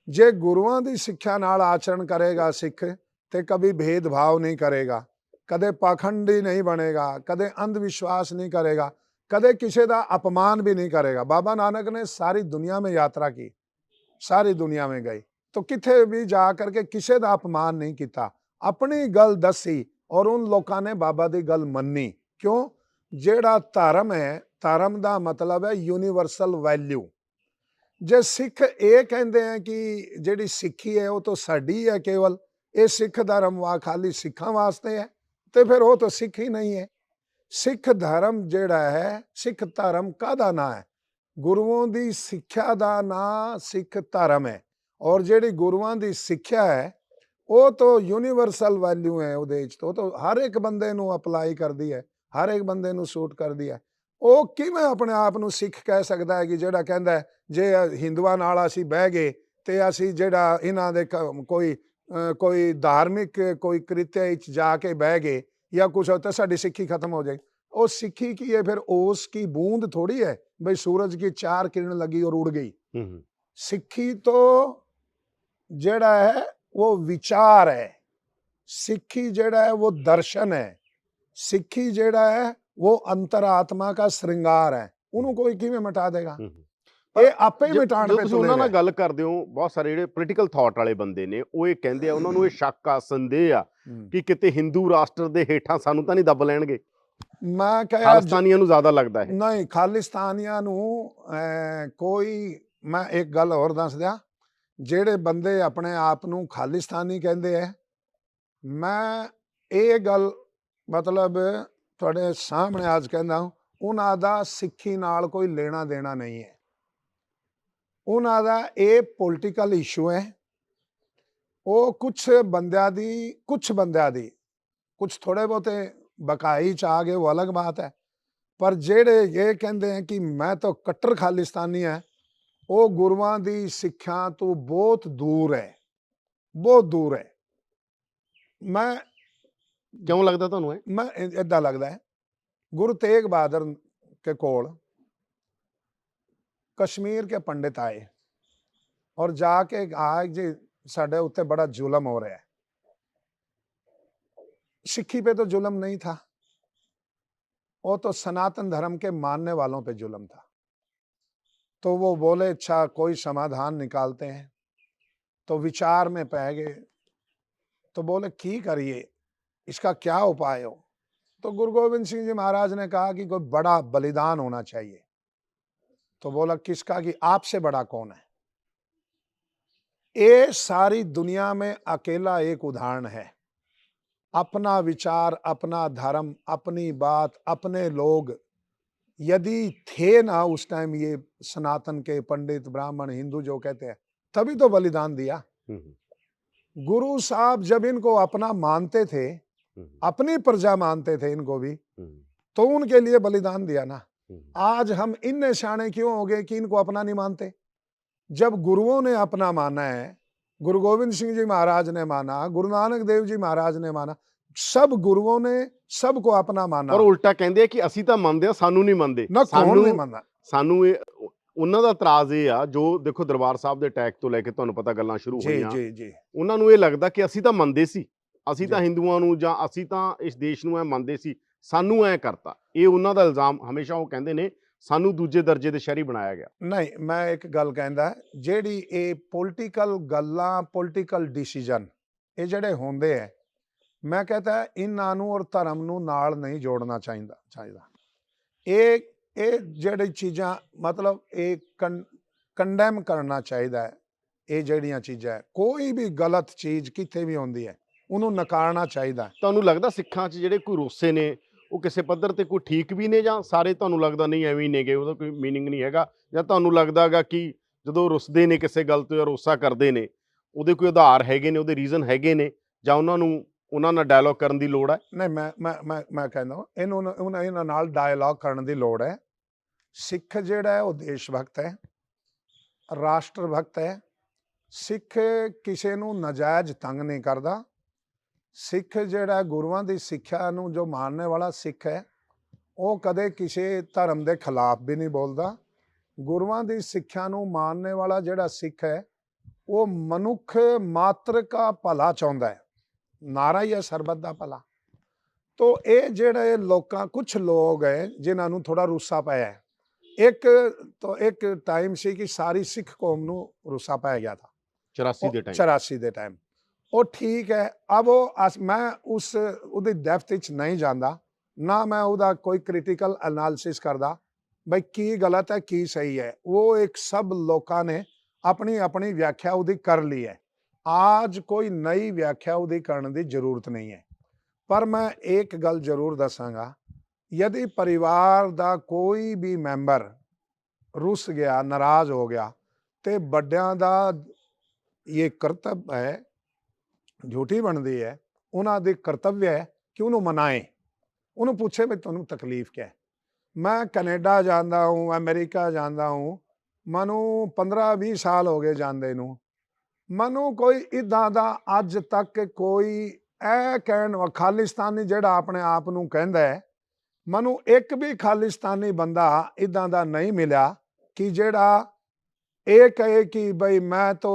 ਜੇ ਗੁਰੂਆਂ ਦੀ ਸਿੱਖਿਆ ਨਾਲ ਆਚਰਣ ਕਰੇਗਾ ਸਿੱਖ, ਤੇ ਕभी भेदभाव नहीं करेगा, कदे पाखंडी नहीं बनेगा, कदे अंधविश्वास नहीं करेगा, कदे किसी का अपमान भी नहीं करेगा। बाबा नानक ने सारी दुनिया में यात्रा की, सारी दुनिया में गई, तो किथे भी जा करके किसी का अपमान नहीं किया, अपनी गल दसी और उन लोगों ने बाबा की गल मन्नी। क्यों? जेड़ा धर्म है, धर्म का मतलब है यूनिवर्सल वैल्यू। जे सिख ये कहते हैं कि जिहड़ी सिक्खी है वो तो साडी है, केवल ये सिख धर्म वा खाली सिखां वास्ते है, तो फिर वो तो सिख ही नहीं है। सिख धर्म जिहड़ा है, सिख धर्म काहदा नां है? गुरुओं की सिक्ख्या का नां सिख धर्म है। और जिहड़ी गुरुआं की सिक्ख्या है वो तो यूनीवर्सल वैल्यू है, उहदे विच तो हर एक बंदे नूं अप्लाई करदी है, हर एक बंदे नूं सूट करदी है। वो किवें अपने आप नूं सिख कह सकदा है कि जिहड़ा कहंदा है जे हिंदुआं नाल असीं बह गए ते असीं जिहड़ा इन्हां दे कोई धार्मिक कोई कृत्य जाके बह गए या कुछ होता, साड़ी सिक्खी खत्म हो जाएगी। और सिक्खी की है फिर ओस की बूंद थोड़ी है भाई सूरज की 4 किरण लगी और उड़ गई। सिक्खी तो जेड़ा है वो विचार है, सिक्खी जेड़ा है वो दर्शन है, सिक्खी जेड़ा है वो अंतरात्मा का श्रृंगार है। उन्होंने कोई किवें मिटा देगा? ਇਹ ਆਪੇ ਹੀ ਮਿਟਾਣ ਜਦੋਂ ਤੇ ਤੁਸੀਂ ਉਹਨਾਂ ਨਾਲ ਗੱਲ ਕਰਦੇ ਹੋ, ਬਹੁਤ ਸਾਰੇ ਜਿਹੜੇ ਪੋਲੀਟੀਕਲ ਥਾਟ ਵਾਲੇ ਬੰਦੇ ਨੇ ਉਹ ਇਹ ਕਹਿੰਦੇ ਆ, ਉਹਨਾਂ ਨੂੰ ਇਹ ਸ਼ੱਕ ਆ, ਸੰਦੇਹ ਆ ਕਿ ਕਿਤੇ ਹਿੰਦੂ ਰਾਸ਼ਟਰ ਦੇ ਹੇਠਾਂ ਸਾਨੂੰ ਤਾਂ ਨਹੀਂ ਦੱਬ ਲੈਣਗੇ। ਮੈਂ ਕਿਹਾ ਖਾਲਿਸਤਾਨੀਆਂ ਨੂੰ ਜ਼ਿਆਦਾ ਲੱਗਦਾ ਹੈ। ਨਹੀਂ, ਖਾਲਿਸਤਾਨੀਆਂ ਨੂੰ ਕੋਈ ਮੈਂ ਇੱਕ ਗੱਲ ਹੋਰ ਦੱਸ ਦਿਆਂ, ਜਿਹੜੇ ਬੰਦੇ ਆਪਣੇ ਆਪ ਨੂੰ ਖਾਲਿਸਤਾਨੀ ਕਹਿੰਦੇ ਆ, ਮੈਂ ਇਹ ਗੱਲ ਮਤਲਬ ਤੁਹਾਡੇ ਸਾਹਮਣੇ ਅੱਜ ਕਹਿੰਦਾ ਹਾਂ, ਉਹਨਾਂ ਦਾ ਸਿੱਖੀ ਨਾਲ ਕੋਈ ਲੈਣਾ ਦੇਣਾ ਨਹੀਂ ਹੈ। ਉਹਨਾਂ ਦਾ ਇਹ ਪੋਲੀਟੀਕਲ ਇਸ਼ੂ ਹੈ। ਉਹ ਕੁਛ ਬੰਦਿਆਂ ਦੀ ਕੁਛ ਥੋੜੇ ਬਹੁਤੇ ਬਕਾਈ ਚ ਆ ਗਏ, ਉਹ ਅਲੱਗ ਬਾਤ ਹੈ। ਪਰ ਜਿਹੜੇ ਇਹ ਕਹਿੰਦੇ ਹੈ ਕਿ ਮੈਂ ਤਾਂ ਕੱਟਰ ਖਾਲਿਸਤਾਨੀ ਹੈ, ਉਹ ਗੁਰੂਆਂ ਦੀ ਸਿੱਖਿਆ ਤੋਂ ਬਹੁਤ ਦੂਰ ਹੈ, ਬਹੁਤ ਦੂਰ ਹੈ। ਮੈਂ ਕਿਉਂ ਲੱਗਦਾ ਤੁਹਾਨੂੰ ਇਹ? ਮੈਂ ਏਦਾਂ ਲੱਗਦਾ ਹੈ, गुरु तेग बहादुर के कोल कश्मीर के पंडित आए और जाके कहा जी साडे उत्ते बड़ा जुलम हो रहा है। सिक्खी पे तो जुलम नहीं था, वो तो सनातन धर्म के मानने वालों पे जुलम था। तो वो बोले अच्छा कोई समाधान निकालते हैं। तो विचार में पै गए, तो बोले की करिए, इसका क्या उपाय हो? तो गुरु गोविंद सिंह जी महाराज ने कहा कि कोई बड़ा बलिदान होना चाहिए। तो बोला किसका? कि आपसे बड़ा कौन है? ये सारी दुनिया में अकेला एक उदाहरण है। अपना विचार, अपना धर्म, अपनी बात, अपने लोग यदि थे ना उस टाइम, ये सनातन के पंडित ब्राह्मण हिंदू जो कहते हैं, तभी तो बलिदान दिया। गुरु साहब जब इनको अपना मानते थे, अपनी प्रजा मानते थे इनको भी, तो उनके लिए बलिदान दिया ना। आज हम इन निशाने क्यों हो गए कि इनको अपना नहीं मानते? जब गुरुओं ने अपना माना है, गुरु गोविंद सिंह जी महाराज ने माना, गुरु नानक देव जी महाराज ने माना, सब गुरुओं ने सबको अपना माना। और उल्टा कहते हैं कि ਅਸੀਂ ਤਾਂ ਮੰਨਦੇ ਆ, ਸਾਨੂੰ ਨਹੀਂ ਮੰਨਦੇ ਨਾ, ਕੌਣ ਨਹੀਂ ਮੰਨਦਾ? ਸਾਨੂੰ ਇਹ ਉਹਨਾਂ ਦਾ ਇਤਰਾਜ਼ ਇਹ ਆ, ਜੋ ਦੇਖੋ ਦਰਬਾਰ ਸਾਹਿਬ ਦੇ ਅਟੈਕ ਤੋਂ ਲੈ ਕੇ ਤੁਹਾਨੂੰ ਪਤਾ ਗੱਲਾਂ ਸ਼ੁਰੂ ਹੋਈਆਂ, ਜੀ ਜੀ, ਉਹਨਾਂ ਨੂੰ ਇਹ ਲੱਗਦਾ ਕਿ ਅਸੀਂ ਤਾਂ ਮੰਨਦੇ ਸੀ, ਅਸੀਂ ਤਾਂ ਹਿੰਦੂਆਂ ਨੂੰ ਜਾਂ ਅਸੀਂ ਤਾਂ ਇਸ ਦੇਸ਼ ਨੂੰ ਐ ਮੰਨਦੇ ਸੀ, ਸਾਨੂੰ ਐ ਕਰਤਾ। ਇਹ ਉਹਨਾਂ ਦਾ ਇਲਜ਼ਾਮ ਹਮੇਸ਼ਾ ਉਹ ਕਹਿੰਦੇ ਨੇ। ਸਾਨੂੰ ਦੂਜੇ ਦਰਜੇ ਦੇ ਸ਼ਹਿਰੀ ਬਣਾਇਆ ਗਿਆ। ਨਹੀਂ, ਮੈਂ ਇੱਕ ਗੱਲ ਕਹਿੰਦਾ, ਜਿਹੜੀ ਇਹ ਪੋਲੀਟੀਕਲ ਗੱਲਾਂ, ਪੋਲੀਟੀਕਲ ਡਿਸੀਜਨ ਇਹ ਜਿਹੜੇ ਹੁੰਦੇ ਹੈ, ਮੈਂ ਕਹਤਾ ਇਹਨਾਂ ਨੂੰ ਔਰ ਧਰਮ ਨੂੰ ਨਾਲ ਨਹੀਂ ਜੋੜਨਾ ਚਾਹੀਦਾ। ਇਹ ਜਿਹੜੀ ਚੀਜ਼ਾਂ ਮਤਲਬ ਇਹ ਕੰਡੈਮ ਕਰਨਾ ਚਾਹੀਦਾ ਹੈ। ਇਹ ਜਿਹੜੀਆਂ ਚੀਜ਼ਾਂ ਹੈ, ਕੋਈ ਵੀ ਗਲਤ ਚੀਜ਼ ਕਿਤੇ ਵੀ ਹੁੰਦੀ ਹੈ ਉਹਨੂੰ ਨਕਾਰਨਾ ਚਾਹੀਦਾ। ਤੁਹਾਨੂੰ ਲੱਗਦਾ ਸਿੱਖਾਂ 'ਚ ਜਿਹੜੇ ਕੋਈ ਰੋਸੇ ਨੇ ਉਹ ਕਿਸੇ ਪੱਧਰ ਤੇ ਕੋਈ ਠੀਕ ਵੀ ਨੇ, ਜਾਂ ਸਾਰੇ ਤੁਹਾਨੂੰ ਲੱਗਦਾ ਨਹੀਂ ਐਵੇਂ ਹੀ ਨੇਗੇ, ਉਹਦਾ ਕੋਈ ਮੀਨਿੰਗ ਨਹੀਂ ਹੈਗਾ, ਜਾਂ ਤੁਹਾਨੂੰ ਲੱਗਦਾ ਹੈਗਾ ਕਿ ਜਦੋਂ ਰੁੱਸਦੇ ਨੇ ਕਿਸੇ ਗੱਲ ਤੋਂ ਜਾਂ ਰੋਸਾ ਕਰਦੇ ਨੇ ਉਹਦੇ ਕੋਈ ਆਧਾਰ ਹੈਗੇ ਨੇ, ਉਹਦੇ ਰੀਜ਼ਨ ਹੈਗੇ ਨੇ, ਜਾਂ ਉਹਨਾਂ ਨਾਲ ਡਾਇਲੋਗ ਕਰਨ ਦੀ ਲੋੜ ਹੈ? ਨਹੀਂ, ਮੈਂ ਕਹਿੰਦਾ ਇਹਨਾਂ ਨਾਲ ਡਾਇਲੋਗ ਕਰਨ ਦੀ ਲੋੜ ਹੈ। ਸਿੱਖ ਜਿਹੜਾ ਹੈ ਉਹ ਦੇਸ਼ ਭਗਤ ਹੈ, ਰਾਸ਼ਟਰ ਭਗਤ ਹੈ। ਸਿੱਖ ਕਿਸੇ ਨੂੰ ਨਾਜਾਇਜ਼ ਤੰਗ ਨਹੀਂ ਕਰਦਾ। ਸਿੱਖ ਜਿਹੜਾ ਗੁਰੂਆਂ ਦੀ ਸਿੱਖਿਆ ਨੂੰ ਜੋ ਮਾਨਣੇ ਵਾਲਾ ਸਿੱਖ ਹੈ, ਉਹ ਕਦੇ ਕਿਸੇ ਧਰਮ ਦੇ ਖਿਲਾਫ ਵੀ ਨਹੀਂ ਬੋਲਦਾ। ਗੁਰੂਆਂ ਦੀ ਸਿੱਖਿਆ ਨੂੰ ਮਾਨਣੇ ਵਾਲਾ ਜਿਹੜਾ ਸਿੱਖ ਹੈ, ਉਹ ਮਨੁੱਖ ਮਾਤਰ ਦਾ ਭਲਾ ਚਾਹੁੰਦਾ ਹੈ। ਨਾਰਾ ਹੀ ਹੈ ਸਰਬੱਤ ਦਾ ਭਲਾ। ਤੋ ਇਹ ਜਿਹੜੇ ਲੋਕਾਂ, ਕੁਝ ਲੋਕ ਹੈ ਜਿਨ੍ਹਾਂ ਨੂੰ ਥੋੜਾ ਰੁੱਸਾ ਪਾਇਆ ਹੈ। ਇੱਕ ਟਾਈਮ ਸੀ ਕਿ ਸਾਰੀ ਸਿੱਖ ਕੌਮ ਨੂੰ ਰੁੱਸਾ ਪਾਇਆ ਗਿਆ था 84 ਦੇ ਟਾਈਮ। ਉਹ ਠੀਕ ਹੈ। ਅਬ ਮੈਂ ਉਹਦੀ ਡੈਪਥ ਵਿੱਚ ਨਹੀਂ ਜਾਂਦਾ, ਨਾ ਮੈਂ ਉਹਦਾ ਕੋਈ ਕ੍ਰਿਟੀਕਲ ਐਨਾਲਿਸਿਸ ਕਰਦਾ ਬਈ ਕੀ ਗਲਤ ਹੈ ਕੀ ਸਹੀ ਹੈ। ਉਹ ਇੱਕ ਸਭ ਲੋਕਾਂ ਨੇ ਆਪਣੀ ਆਪਣੀ ਵਿਆਖਿਆ ਉਹਦੀ ਕਰ ਲਈ ਹੈ। आज कोई नई व्याख्या ਉਹਦੀ ਕਰਨ ਦੀ ਜ਼ਰੂਰਤ ਨਹੀਂ ਹੈ। ਪਰ ਮੈਂ ਇੱਕ ਗੱਲ ਜ਼ਰੂਰ ਦੱਸਾਂਗਾ, यदि परिवार ਦਾ ਕੋਈ ਵੀ ਮੈਂਬਰ ਰੁੱਸ ਗਿਆ, ਨਾਰਾਜ਼ ਹੋ ਗਿਆ, ਤੇ ਵੱਡਿਆਂ ਦਾ ਇਹ ਕਰਤੱਵ ਹੈ, ਝੂਠੀ ਬਣਦੀ ਹੈ, ਉਹਨਾਂ ਦੀ ਕਰਤੱਵ ਹੈ ਕਿ ਉਹਨੂੰ ਮਨਾਏ, ਉਹਨੂੰ ਪੁੱਛੇ ਵੀ ਤੁਹਾਨੂੰ ਤਕਲੀਫ ਕਿਆ ਹੈ। मैं कनेडा ਜਾਂਦਾ हूँ, अमेरिका ਜਾਂਦਾ हूँ, ਮੈਨੂੰ 15-20 ਸਾਲ ਹੋ ਗਏ ਜਾਂਦੇ ਨੂੰ। ਮੈਨੂੰ ਕੋਈ ਇੱਦਾਂ ਦਾ ਅੱਜ ਤੱਕ ਕੋਈ ਇਹ ਕਹਿਣ ਖਾਲਿਸਤਾਨੀ ਜਿਹੜਾ ਆਪਣੇ ਆਪ ਨੂੰ ਕਹਿੰਦਾ ਹੈ, ਮੈਨੂੰ ਇੱਕ ਵੀ ਖਾਲਿਸਤਾਨੀ ਬੰਦਾ ਇੱਦਾਂ ਦਾ ਨਹੀਂ ਮਿਲਿਆ ਕਿ ਜਿਹੜਾ ਇਹ ਕਹੇ ਕਿ ਬਈ ਮੈਂ ਤਾਂ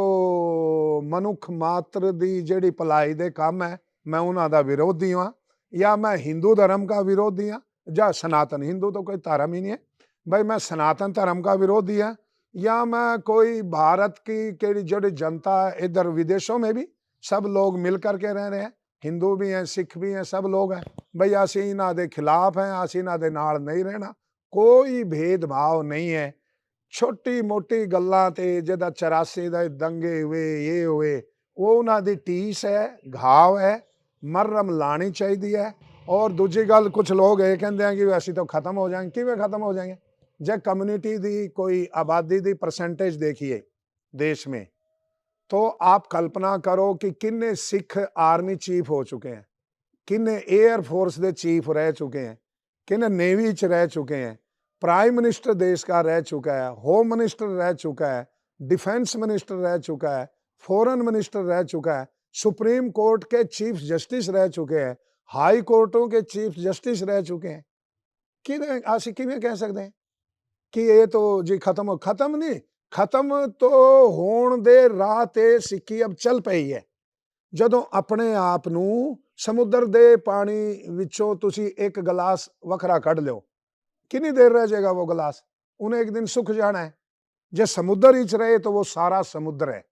ਮਨੁੱਖ ਮਾਤਰ ਦੀ ਜਿਹੜੀ ਭਲਾਈ ਦੇ ਕੰਮ ਹੈ ਮੈਂ ਉਹਨਾਂ ਦਾ ਵਿਰੋਧੀ ਹਾਂ, ਜਾਂ ਮੈਂ ਹਿੰਦੂ ਧਰਮ का विरोधी हाँ, ਜਾਂ सनातन हिंदू तो कोई धर्म ही नहीं है, भाई मैं सनातन धर्म का विरोधी है, या मैं कोई भारत की जो जनता है इधर विदेशों में भी सब लोग मिल करके रह रहे हैं, हिंदू भी हैं, सिख भी हैं, सब लोग हैं, भाई असी इन्हां दे खिलाफ हैं, असी इन्हां दे नाल नहीं रहना। कोई भेदभाव नहीं है। छोटी मोटी गल्लां ते जिहदा 84 दे दंगे हुए, ये हुए, वो उन्हां दी टीस है, घाव है, मरहम लानी चाहिए है। और दूजी गल, कुछ लोग ये कहते हैं कि असी तो खत्म हो जाएंगे। किवें खत्म हो जाएंगे? जब कम्युनिटी दी कोई आबादी दी परसेंटेज देखिए देश में, तो आप कल्पना करो कि किन्ने सिख आर्मी चीफ हो चुके हैं, किन्ने एयर फोर्स दे चीफ रह चुके हैं, किन्ने नेवी च रह चुके हैं, प्राइम मिनिस्टर देश का रह चुका है, होम मिनिस्टर रह चुका है, डिफेंस मिनिस्टर रह चुका है, फॉरेन मिनिस्टर रह चुका है, सुप्रीम कोर्ट के चीफ जस्टिस रह चुके हैं, हाई कोर्टों के चीफ जस्टिस रह चुके हैं। कि असी किवें कह सकते हैं कि ये तो जी खत्म हो? खत्म नहीं, खत्म तो होण दे राह ते सिक्की अब चल पई है। जदों अपने आप नूं समुद्र दे पानी विचों तुसी एक गिलास वखरा कढ लिओ, कितनी देर रह जाएगा वो गिलास? उन्हें एक दिन सुख जाना है। जे समुद्र ही रहे तो वो सारा समुद्र है।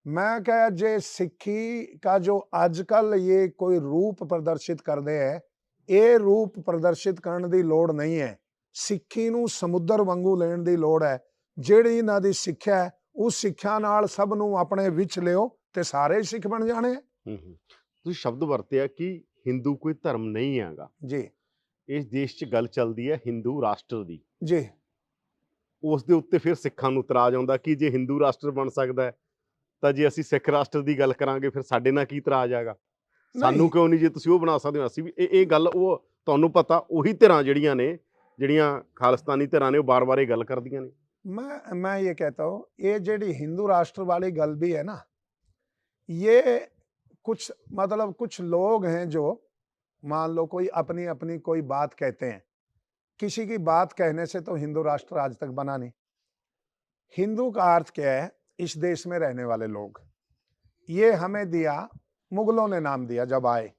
मैं क्या, जे सिक्खी का जो आजकल ये कोई रूप प्रदर्शित करते हैं, ये रूप प्रदर्शित करने की लोड़ नहीं है। सिक्खी नूं समुद्र वांगू लेण दी लोड़ है। जिहड़ी इन्हां दी सिक्ख्या है, उस सिक्ख्या नाल सब नूं अपने विच लिओ ते सारे सिख बन जाने। ਤੁਸੀਂ ਸ਼ਬਦ ਵਰਤਿਆ ਕਿ ਹਿੰਦੂ ਕੋਈ ਧਰਮ ਨਹੀਂ ਹੈਗਾ जी ਇਸ ਦੇਸ਼ 'ਚ। ਗੱਲ ਚੱਲਦੀ ਹੈ ਹਿੰਦੂ ਰਾਸ਼ਟਰ ਦੀ। जी ਉਸ ਦੇ ਉੱਤੇ ਫਿਰ ਸਿੱਖਾਂ ਨੂੰ ਇਤਰਾਜ਼ ਆਉਂਦਾ ਕਿ ਜੇ ਹਿੰਦੂ ਰਾਸ਼ਟਰ ਬਣ ਸਕਦਾ ਹੈ ਤਾਂ ਜੇ ਅਸੀਂ ਸਿੱਖ ਰਾਸ਼ਟਰ ਦੀ ਗੱਲ ਕਰਾਂਗੇ ਫਿਰ ਸਾਡੇ ਨਾਲ ਕੀ ਇਤਰਾਜ਼ ਆਗਾ? ਸਾਨੂੰ ਕਿਉਂ ਨਹੀਂ? ਜੇ ਤੁਸੀਂ ਉਹ ਬਣਾ ਸਕਦੇ ਹੋ, ਅਸੀਂ ਵੀ। ਇਹ ਗੱਲ ਉਹ ਤੁਹਾਨੂੰ ਪਤਾ, ਉਹੀ ਧਿਰਾਂ ਜਿਹੜੀਆਂ ਖਾਲਿਸਤਾਨੀ ਧਿਰਾਂ ਨੇ ਉਹ ਬਾਰ-ਬਾਰ ਇਹ ਗੱਲ ਕਰਦੀਆਂ ਨੇ। मैं ये कहता हूँ, ये जेडी हिंदू राष्ट्र वाली गल भी है ना, ये कुछ मतलब कुछ लोग हैं जो मान लो कोई अपनी अपनी कोई बात कहते हैं। किसी की बात कहने से तो हिंदू राष्ट्र आज तक बना नहीं। हिंदू का अर्थ क्या है? इस देश में रहने वाले लोग। ये हमें दिया, मुगलों ने नाम दिया जब आए।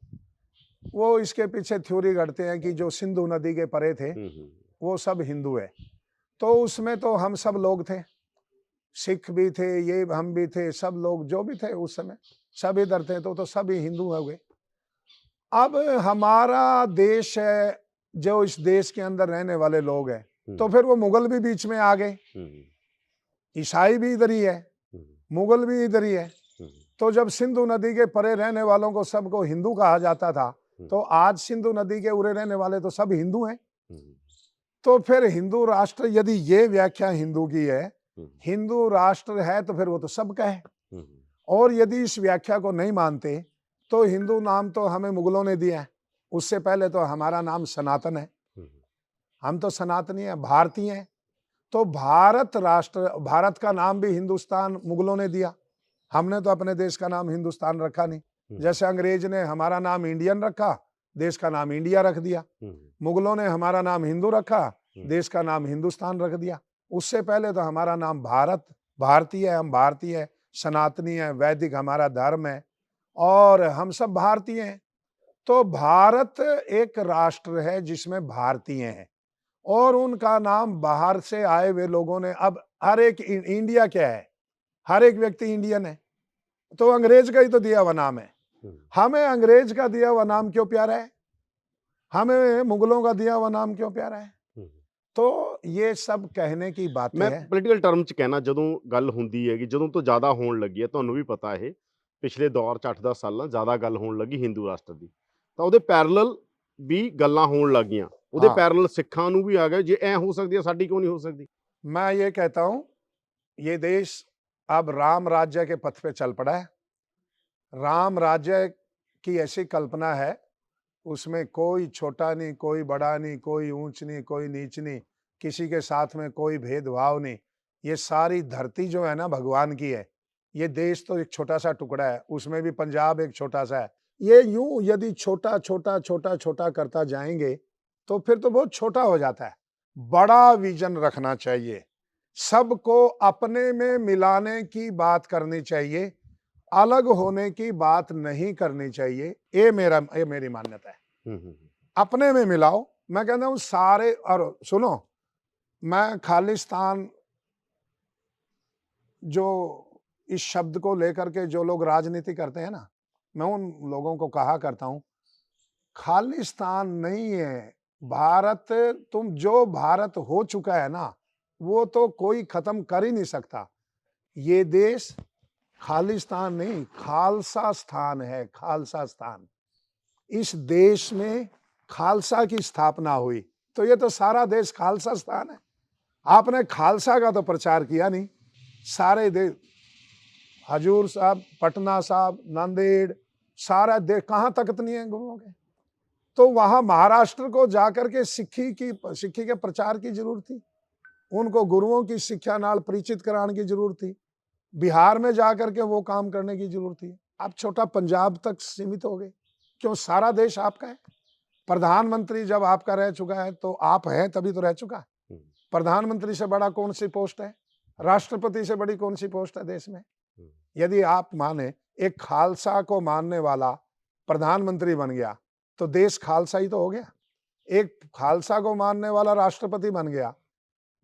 वो इसके पीछे थ्योरी गढ़ते हैं कि जो सिंधु नदी के परे थे वो सब हिंदू है। तो उसमें तो हम सब लोग थे, सिख भी थे, ये हम भी थे, सब लोग जो भी थे उस समय सब इधर थे, तो सब ही हिंदू हो गए। अब हमारा देश है, जो इस देश के अंदर रहने वाले लोग हैं, तो फिर वो मुगल भी बीच में आ गए, ईसाई भी इधर ही है, मुगल भी इधर ही है। तो जब सिंधु नदी के परे रहने वालों को सबको हिंदू कहा जाता था, तो आज सिंधु नदी के उरे रहने वाले तो सब हिंदू हैं। तो फिर हिंदू राष्ट्र, यदि ये व्याख्या हिंदू की है, हिंदू राष्ट्र है, तो फिर वो तो सबका है। और यदि इस व्याख्या को नहीं मानते, तो हिंदू नाम तो हमें मुगलों ने दिया है, उससे पहले तो हमारा नाम सनातन है, हम तो सनातनी है, भारतीय हैं। तो भारत राष्ट्र, भारत का नाम भी हिंदुस्तान मुगलों ने दिया, हमने तो अपने देश का नाम हिंदुस्तान रखा नहीं। जैसे अंग्रेज ने हमारा नाम इंडियन रखा, देश का नाम इंडिया रख दिया। मुगलों ने हमारा नाम हिंदू रखा, देश का नाम हिंदुस्तान रख दिया। उससे पहले तो हमारा नाम भारत, भारतीय है, हम भारतीय है, सनातनी है, वैदिक हमारा धर्म है, और हम सब भारतीय हैं। तो भारत एक राष्ट्र है जिसमें भारतीय हैं, और उनका नाम बाहर से आए हुए लोगों ने, अब हर एक, इंडिया क्या है, हर एक व्यक्ति इंडियन है, तो अंग्रेज का ही तो दिया हुआ नाम है। हमें अंग्रेज का दिया हुआ नाम क्यों प्यारा है, हमें मुगलों का दिया हुआ नाम क्यों प्यारा है? तो ये सब कहने की बातें मैं हैं। ਪੋਲੀਟੀਕਲ ਟਰਮ ਚ ਕਹਿਣਾ, ਜਦੋਂ ਗੱਲ ਹੁੰਦੀ ਹੈਗੀ, ਜਦੋਂ ਤੋਂ ਜ਼ਿਆਦਾ ਹੋਣ ਲੱਗੀ ਹੈ, ਤੁਹਾਨੂੰ ਵੀ ਪਤਾ ਇਹ ਪਿਛਲੇ ਦੌਰ ਚ 8-10 ਸਾਲਾਂ ਜ਼ਿਆਦਾ ਗੱਲ ਹੋਣ ਲੱਗੀ ਹਿੰਦੂ ਰਾਸ਼ਟਰ ਦੀ, ਤਾਂ ਉਹਦੇ ਪੈਰਲਲ ਵੀ ਗੱਲਾਂ ਹੋਣ ਲੱਗੀਆਂ, ਉਹਦੇ हाँ, ਪੈਰਲਲ ਸਿੱਖਾਂ ਨੂੰ ਵੀ ਆ ਗਏ, ਜੇ ਐ ਹੋ ਸਕਦੀ ਹੈ ਸਾਡੀ ਕਿਉਂ ਨਹੀਂ ਹੋ ਸਕਦੀ? मैं ये कहता हूं, ये देश अब राम राज्य के पथ पे चल पड़ा है। राम राज्य की ऐसी कल्पना है, उसमें कोई छोटा नहीं, कोई बड़ा नहीं, कोई ऊंच नहीं, कोई नीच नहीं, किसी के साथ में कोई भेदभाव नहीं। ये सारी धरती जो है ना, भगवान की है। ये देश तो एक छोटा सा टुकड़ा है, उसमें भी पंजाब एक छोटा सा है। ये यूं यदि छोटा छोटा छोटा छोटा करता जाएंगे, तो फिर तो बहुत छोटा हो जाता है। बड़ा विजन रखना चाहिए, सबको अपने में मिलाने की बात करनी चाहिए, अलग होने की बात नहीं करनी चाहिए। ये मेरी मान्यता है। अपने में मिलाओ। मैं कहता हूं सारे, और सुनो, मैं खालिस्तान, जो इस शब्द को लेकर के जो लोग राजनीति करते हैं ना, मैं उन लोगों को कहा करता हूं, खालिस्तान नहीं है भारत। तुम जो भारत हो चुका है ना, वो तो कोई खत्म कर ही नहीं सकता। ये देश खालिस्तान नहीं, खालसा स्थान है, खालसा स्थान। इस देश में खालसा की स्थापना हुई, तो ये तो सारा देश खालसा स्थान है। आपने खालसा का तो प्रचार किया नहीं, सारे देश, हजूर साहब, पटना साहब, नांदेड़, सारा देश, कहाँ तख्त नहीं है गुरुओं के? तो वहां महाराष्ट्र को जाकर के सिक्खी के प्रचार की जरूरत थी, उनको गुरुओं की शिक्षा नाल परिचित कराने की जरूरत थी, बिहार में जाकर के वो काम करने की जरूरत थी। आप छोटा पंजाब तक सीमित हो गए, क्यों? सारा देश आपका है। प्रधानमंत्री जब आपका रह चुका है, तो आप हैं तभी तो रह चुका है। प्रधानमंत्री से बड़ा कौन सी पोस्ट है? राष्ट्रपति से बड़ी कौन सी पोस्ट है देश में? यदि आप माने एक खालसा को मानने वाला प्रधानमंत्री बन गया, तो देश खालसा ही तो हो गया। एक खालसा को मानने वाला राष्ट्रपति बन गया,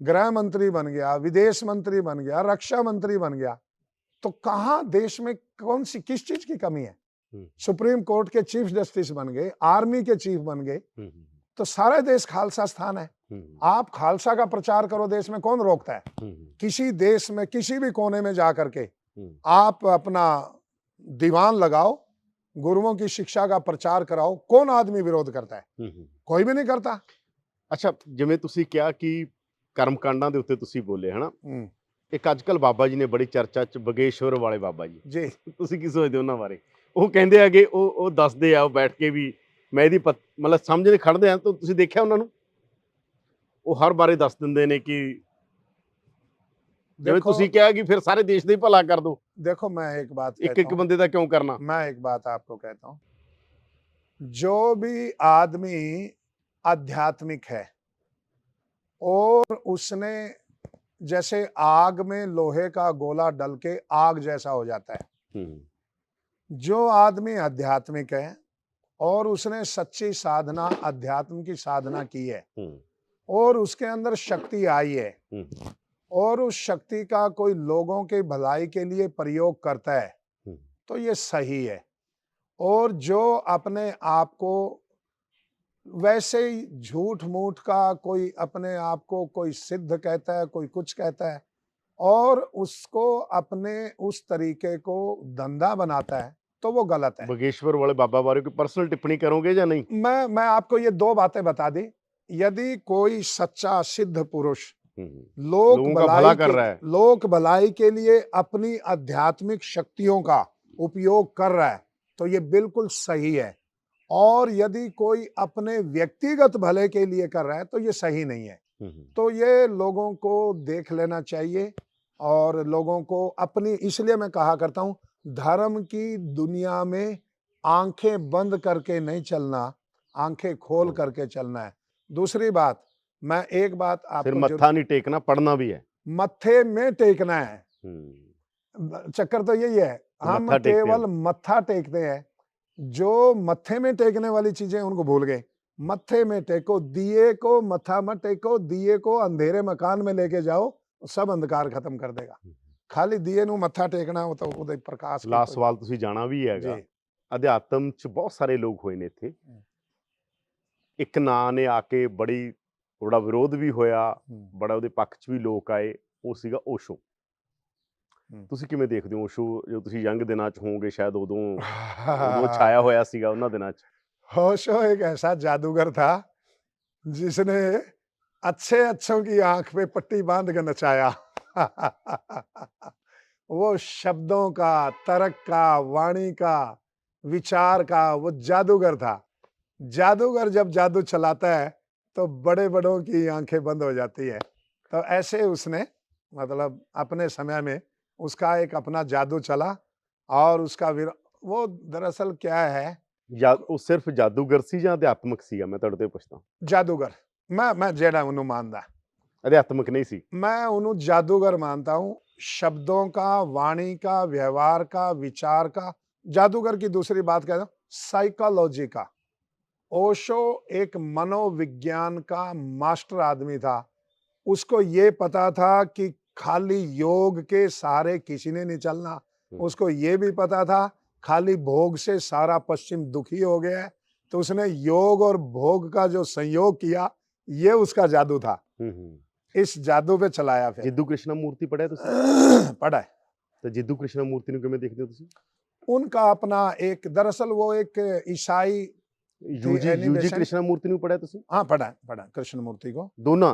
गृह मंत्री बन गया, विदेश मंत्री बन गया, रक्षा मंत्री बन गया, तो कहां देश में कौन सी, किस चीज की कमी है? सुप्रीम कोर्ट के चीफ जस्टिस बन गए, आर्मी के चीफ बन गए, तो सारा देश खालसा स्थान है। आप खालसा का प्रचार करो देश में, कौन रोकता है? किसी देश में किसी भी कोने में जाकर के आप अपना दीवान लगाओ, गुरुओं की शिक्षा का प्रचार कराओ, कौन आदमी विरोध करता है? कोई भी नहीं करता। ਅੱਛਾ, ਜਿਵੇਂ ਤੁਸੀਂ ਕਿਹਾ ਕਿ ਕਰਮਕਾਂਡਾਂ ਦੇ ਉੱਤੇ ਤੁਸੀਂ ਬੋਲੇ ਹਨਾ, ਇੱਕ ਅੱਜ ਕੱਲ ਬਾਬਾ ਜੀ ਨੇ ਬੜੀ ਚਰਚਾ ਚ, ਬਗੇਸ਼ਵਰ ਵਾਲੇ ਬਾਬਾ ਜੀ ਜੀ, ਤੁਸੀਂ ਕੀ ਸੋਚਦੇ ਹੋ ਉਹਨਾਂ ਬਾਰੇ? ਉਹ ਕਹਿੰਦੇ ਹੈਗੇ, ਉਹ ਦੱਸਦੇ ਆ, ਉਹ ਬੈਠ ਕੇ ਵੀ ਮੈਂ ਇਹਦੀ ਮਤਲਬ ਸਮਝਦੇ ਖੜਦੇ ਆ, ਤਾਂ ਤੁਸੀਂ ਦੇਖਿਆ ਉਹਨਾਂ ਨੂੰ? ਉਹ ਹਰ ਬਾਰੇ ਦੱਸ ਦਿੰਦੇ ਨੇ ਕਿ ਜਿਵੇਂ देखो ਤੁਸੀਂ ਕਿਹਾ ਕਿ ਫਿਰ ਸਾਰੇ ਦੇਸ਼ ਦਾ ਹੀ ਭਲਾ ਕਰ ਦੋ, देखो मैं एक बात ਇੱਕ कहता ਇੱਕ हूं, ਬੰਦੇ ਦਾ ਕਿਉਂ ਕਰਨਾ? मैं एक बात आपको कहता हूं, जो भी आदमी आध्यात्मिक है और उसने, जैसे आग में लोहे का गोला डल के आग जैसा हो जाता है, जो आदमी आध्यात्मिक है और उसने सच्ची साधना, अध्यात्म की साधना की है, और उसके अंदर शक्ति आई है हम्म, और उस शक्ति का कोई लोगों के भलाई के लिए प्रयोग करता है हम्म, तो ये सही है। और जो अपने आप को वैसे ही झूठ मूठ का कोई अपने आप को कोई सिद्ध कहता है, कोई कुछ कहता है और उसको अपने उस तरीके को धंधा बनाता है तो वो गलत है। बागेश्वर वाले बाबा बारे की पर्सनल टिप्पणी करोगे या नहीं? मैं आपको ये दो बातें बता दी। यदि कोई सच्चा सिद्ध पुरुष लोगों का भला कर रहा है, लोक भलाई के लिए अपनी आध्यात्मिक शक्तियों का उपयोग कर रहा है तो ये बिल्कुल सही है। और यदि कोई अपने व्यक्तिगत भले के लिए कर रहा है तो ये सही नहीं है। तो ये लोगों को देख लेना चाहिए और लोगों को अपनी, इसलिए मैं कहा करता हूं धर्म की दुनिया में आंखें बंद करके नहीं चलना, आंखें खोल करके चलना है। दूसरी बात, मैं एक बात फिर आपको मत्था नहीं टेकना, पढ़ना भी है, मत्थे में टेकना है। चक्कर तो यही है, हम मत्था टेकते केवल हैं। मत्था टेकते हैं। जो मत्थे में टेकने वाली चीजें उनको भूल गए। मत्थे में टेको, दिए को मत्था मत टेको, दिए को अंधेरे मकान में लेके जाओ, सब अंधकार खत्म कर देगा। खाली दिए ਨੂੰ ਮੱਥਾ ਟੇਕਣਾ ਉਹ ਤਾਂ ਉਹਦੇ ਪ੍ਰਕਾਸ਼ ਕੀ ਲਾਸਟ ਸਵਾਲ ਤੁਸੀਂ ਜਾਣਾ ਵੀ ਹੈਗਾ, ਜੀ। ਅਧਿਆਤਮ ਚ ਬਹੁਤ ਸਾਰੇ ਲੋਕ ਹੋਏ ਨੇ ਇੱਥੇ। ਇੱਕ ਨਾਂ ਨੇ ਆ ਕੇ ਬੜਾ ਵਿਰੋਧ ਵੀ ਹੋਇਆ, ਬੜਾ ਉਹਦੇ ਪੱਖ ਚ ਵੀ ਲੋਕ ਆਏ, ਉਹ ਸੀਗਾ ਓਸ਼ੋ। ਤੁਸੀਂ ਕਿਵੇਂ ਦੇਖਦੇ ਹੋ ਓਸ਼ੋ? ਜੋ ਤੁਸੀਂ ਯੰਗ ਦਿਨਾਂ ਚ ਹੋਵੋਗੇ ਸ਼ਾਇਦ ਉਦੋਂ ਛਾਇਆ ਹੋਇਆ ਸੀਗਾ ਉਹਨਾਂ ਦਿਨਾਂ ਚ। ओशो एक ऐसा जादूगर था जिसने अच्छे अच्छों की आंख पे पट्टी बांध कर नचाया। वो शब्दों का, तर्क का, वाणी का, विचार का वो जादूगर था। जादूगर जब जादू चलाता है तो बड़े बड़ों की आंखें बंद हो जाती है। तो ऐसे उसने मतलब अपने समय में उसका एक अपना जादू चला और उसका वो दरअसल क्या है, ਉਹ ਸਿਰਫ ਜਾਦੂਗਰ ਸੀ ਜਾਂ ਅਧਿਆਤਮਕ ਸੀਗਾ? ਮੈਂ ਤੁਹਾਡੇ ਤੋਂ ਪੁੱਛਦਾ। जादूगर मैं जेड़ा उन्हों मानदा, ਅਧਿਆਤਮਕ नहीं सी। मैं उन्हों जादूगर मानता हूं। शब्दों का, वाणी का, व्यवहार का, विचार का। जादूगर की दूसरी बात कहता हूं साइकोलॉजी का। ओशो एक मनोविज्ञान का मास्टर आदमी था। उसको ये पता था कि खाली योग के सहारे किसी ने नहीं चलना। उसको ये भी पता था खाली भोग से सारा पश्चिम दुखी हो गया है, तो उसने योग और भोग का जो संयोग किया ये उसका जादू था। इस जादू पे चलाया। फिर जिद्दू कृष्णमूर्ति पढ़ा ਤੁਸੀਂ? पढ़ा है। तो जिद्दू कृष्णमूर्ति ਨੂੰ ਕਿਵੇਂ ਦੇਖਦੇ ਹੋ ਤੁਸੀਂ? उनका अपना एक, दरअसल वो एक ईसाई यूजी कृष्णमूर्ति ਨੂੰ ਪੜਿਆ ਤੁਸੀਂ? हाँ पढ़ा कृष्णमूर्ति को। ਦੋਨਾਂ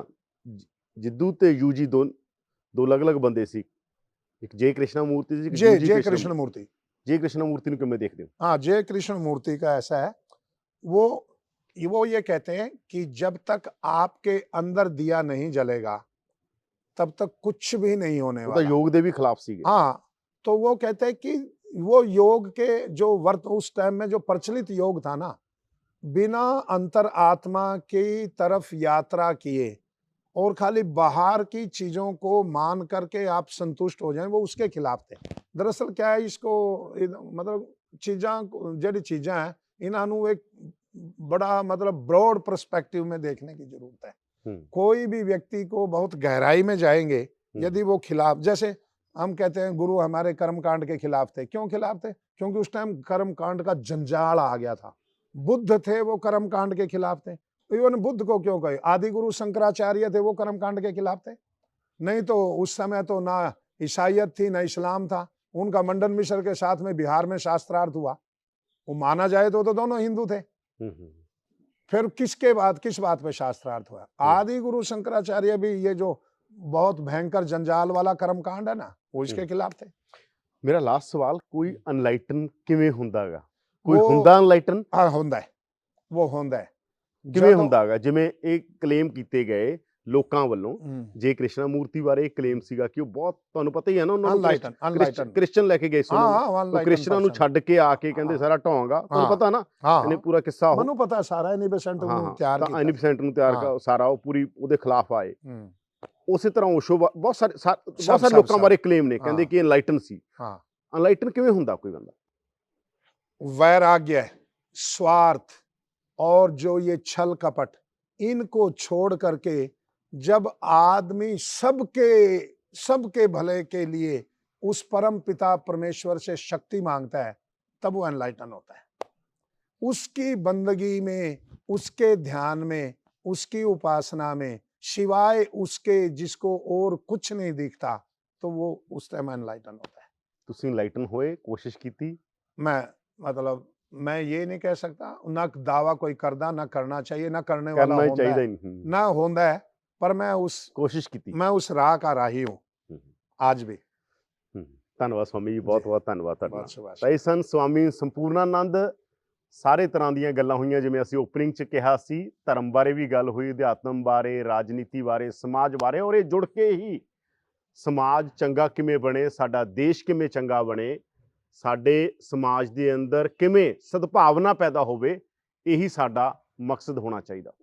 ਜਿੱਦੂ ਤੇ यूजी ਦੋ ਅਲੱਗ-ਅਲੱਗ ਬੰਦੇ ਸੀ। ਇੱਕ ਜੇ कृष्णमूर्ति ਸੀ, जय कृष्णमूर्ति। जे कृष्णमूर्ति ਨੂੰ ਕਿਵੇਂ ਦੇਖਦੇ ਹੋ? हाँ, जय कृष्णमूर्ति का ऐसा है, वो ये कहते हैं कि जब तक आपके अंदर दिया नहीं जलेगा तब तक कुछ भी नहीं होने ਉਹ ਤਾਂ वाला। योग ਦੇ ਵੀ ਖਿਲਾਫ ਸੀਗੇ। हाँ, तो वो कहते हैं कि वो योग के जो उस टाइम में जो प्रचलित योग था ना, बिना अंतर आत्मा की तरफ यात्रा किए और खाली बाहर की चीजों को मान करके आप संतुष्ट हो जाएं, वो उसके खिलाफ थे। दरअसल क्या है, इसको मतलब जेडी चीजा है इन्हों एक बड़ा मतलब ब्रॉड पर्सपेक्टिव में देखने की जरूरत है। कोई भी व्यक्ति को बहुत गहराई में जाएंगे यदि वो खिलाफ, जैसे हम कहते हैं गुरु हमारे कर्मकांड के खिलाफ थे। क्यों खिलाफ थे? क्योंकि उस टाइम कर्मकांड का जंजाल आ गया था। बुद्ध थे, वो कर्मकांड के खिलाफ थे। इवन बुद्ध को क्यों कहे, आदि गुरु शंकराचार्य थे, वो कर्मकांड के खिलाफ थे। नहीं तो उस समय तो ना ईसाइयत थी ना इस्लाम था। उनका मंडन मिश्र के साथ में बिहार में शास्त्रार्थ हुआ, वो माना जाए तो दोनों हिंदू थे। फिर किस बात पे शास्त्रार्थ हुआ? आदि गुरु शंकराचार्य भी ये जो बहुत भयंकर जंजाल वाला कर्मकांड है ना, वो इसके खिलाफ थे। मेरा लास्ट सवाल, कोई अनलाइटन किवें हुंदागा? कोई हुंदा अनलाइटन? हाँ, हुंदा है, वो हुंदा है। ਕਿਵੇਂ ਹੁੰਦਾਗਾ? ਜਿਵੇਂ ਇਹ ਕਲੇਮ ਕੀਤੇ ਗਏ ਲੋਕਾਂ ਵੱਲੋਂ, ਜੇ ਕ੍ਰਿਸ਼ਨਾਮੂਰਤੀ ਬਾਰੇ ਇੱਕ ਕਲੇਮ ਸੀਗਾ ਕਿ ਉਹ ਬਹੁਤ, ਤੁਹਾਨੂੰ ਪਤਾ ਹੀ ਹੈ ਨਾ, ਉਹਨਾਂ ਨੂੰ ਕ੍ਰਿਸਚਨ ਲੈ ਕੇ ਗਏ ਸੀ, ਉਹ ਕ੍ਰਿਸਚਨਾਂ ਨੂੰ ਛੱਡ ਕੇ ਆ ਕੇ ਕਹਿੰਦੇ ਸਾਰਾ ਢੋਂਗਾ, ਤੁਹਾਨੂੰ ਪਤਾ ਨਾ ਇਹਨੇ ਪੂਰਾ ਕਿੱਸਾ। ਮੈਨੂੰ ਪਤਾ ਸਾਰਾ। ਐਨੀ ਬੇਸੈਂਟ ਨੂੰ ਤਿਆਰ ਕੀਤਾ, ਐਨੀ ਬੇਸੈਂਟ ਨੂੰ ਤਿਆਰ ਕਰ ਸਾਰਾ, ਉਹ ਪੂਰੀ ਉਹਦੇ ਖਿਲਾਫ ਆਏ। ਉਸੇ ਤਰ੍ਹਾਂ ਓਸ਼ੋ ਬਹੁਤ ਸਾਰੇ ਲੋਕਾਂ ਬਾਰੇ ਕਲੇਮ ਨੇ, ਕਹਿੰਦੇ ਕਿ ਐਨਲਾਈਟਨ ਸੀ। ਐਨਲਾਈਟਨ ਕਿਵੇਂ ਹੁੰਦਾ ਕੋਈ ਬੰਦਾ? वैराग्य, स्वार्थ और जो ये छल कपट, इनको छोड़ करके जब आदमी सबके भले के लिए उस परम पिता परमेश्वर से शक्ति मांगता है, तब वो एनलाइटन होता है। उसकी बंदगी में, उसके ध्यान में, उसकी उपासना में, सिवाय उसके जिसको और कुछ नहीं दिखता, तो वो उस टाइम एनलाइटन होता है। ਤੁਸੀਂ ਇਨਲਾਈਟਨ ਹੋਏ, ਕੋਸ਼ਿਸ਼ ਕੀਤੀ? मैं मतलब मैं ये नहीं कह सकता, ना दावा कोई करदा, ना करना चाहिए, ना करने वाला ਕਰਨਾ ਹੀ होंदा ਚਾਹੀਦਾ है, ਹੀ ਨਹੀਂ। ना होंदा है, पर ਕੋਸ਼ਿਸ਼ ਕੀਤੀ। मैं उस राह का राही हूँ ਹੂੰ, आज भी। ਹੂੰ। ਧੰਨਵਾਦ ਸਵਾਮੀ ਜੀ, ਬਹੁਤ ਬਹੁਤ ਧੰਨਵਾਦ ਤੁਹਾਡਾ। बहुत शुभाश। ਤਾਂ ਇਹ ਸਨ ਸਵਾਮੀ ਸੰਪੂਰਨਾਨੰਦ। ਸਾਰੇ ਤਰ੍ਹਾਂ ਦੀਆਂ ਗੱਲਾਂ ਹੋਈਆਂ, ਜਿਵੇਂ ਅਸੀਂ ਓਪਨਿੰਗ 'ਚ ਕਿਹਾ ਸੀ, ਧਰਮ ਬਾਰੇ ਵੀ ਗੱਲ ਹੋਈ, ਅਧਿਆਤਮ ਬਾਰੇ, ਰਾਜਨੀਤੀ ਬਾਰੇ, ਸਮਾਜ ਬਾਰੇ, ਔਰ ਇਹ ਜੁੜ ਕੇ ਹੀ ਸਮਾਜ ਚੰਗਾ ਕਿਵੇਂ ਬਣੇ, ਸਾਡਾ ਦੇਸ਼ ਕਿਵੇਂ ਚੰਗਾ ਬਣੇ, ਸਾਡੇ ਸਮਾਜ ਦੇ ਅੰਦਰ ਕਿਵੇਂ ਸਦਭਾਵਨਾ ਪੈਦਾ ਹੋਵੇ, ਇਹੀ ਸਾਡਾ ਮਕਸਦ ਹੋਣਾ ਚਾਹੀਦਾ।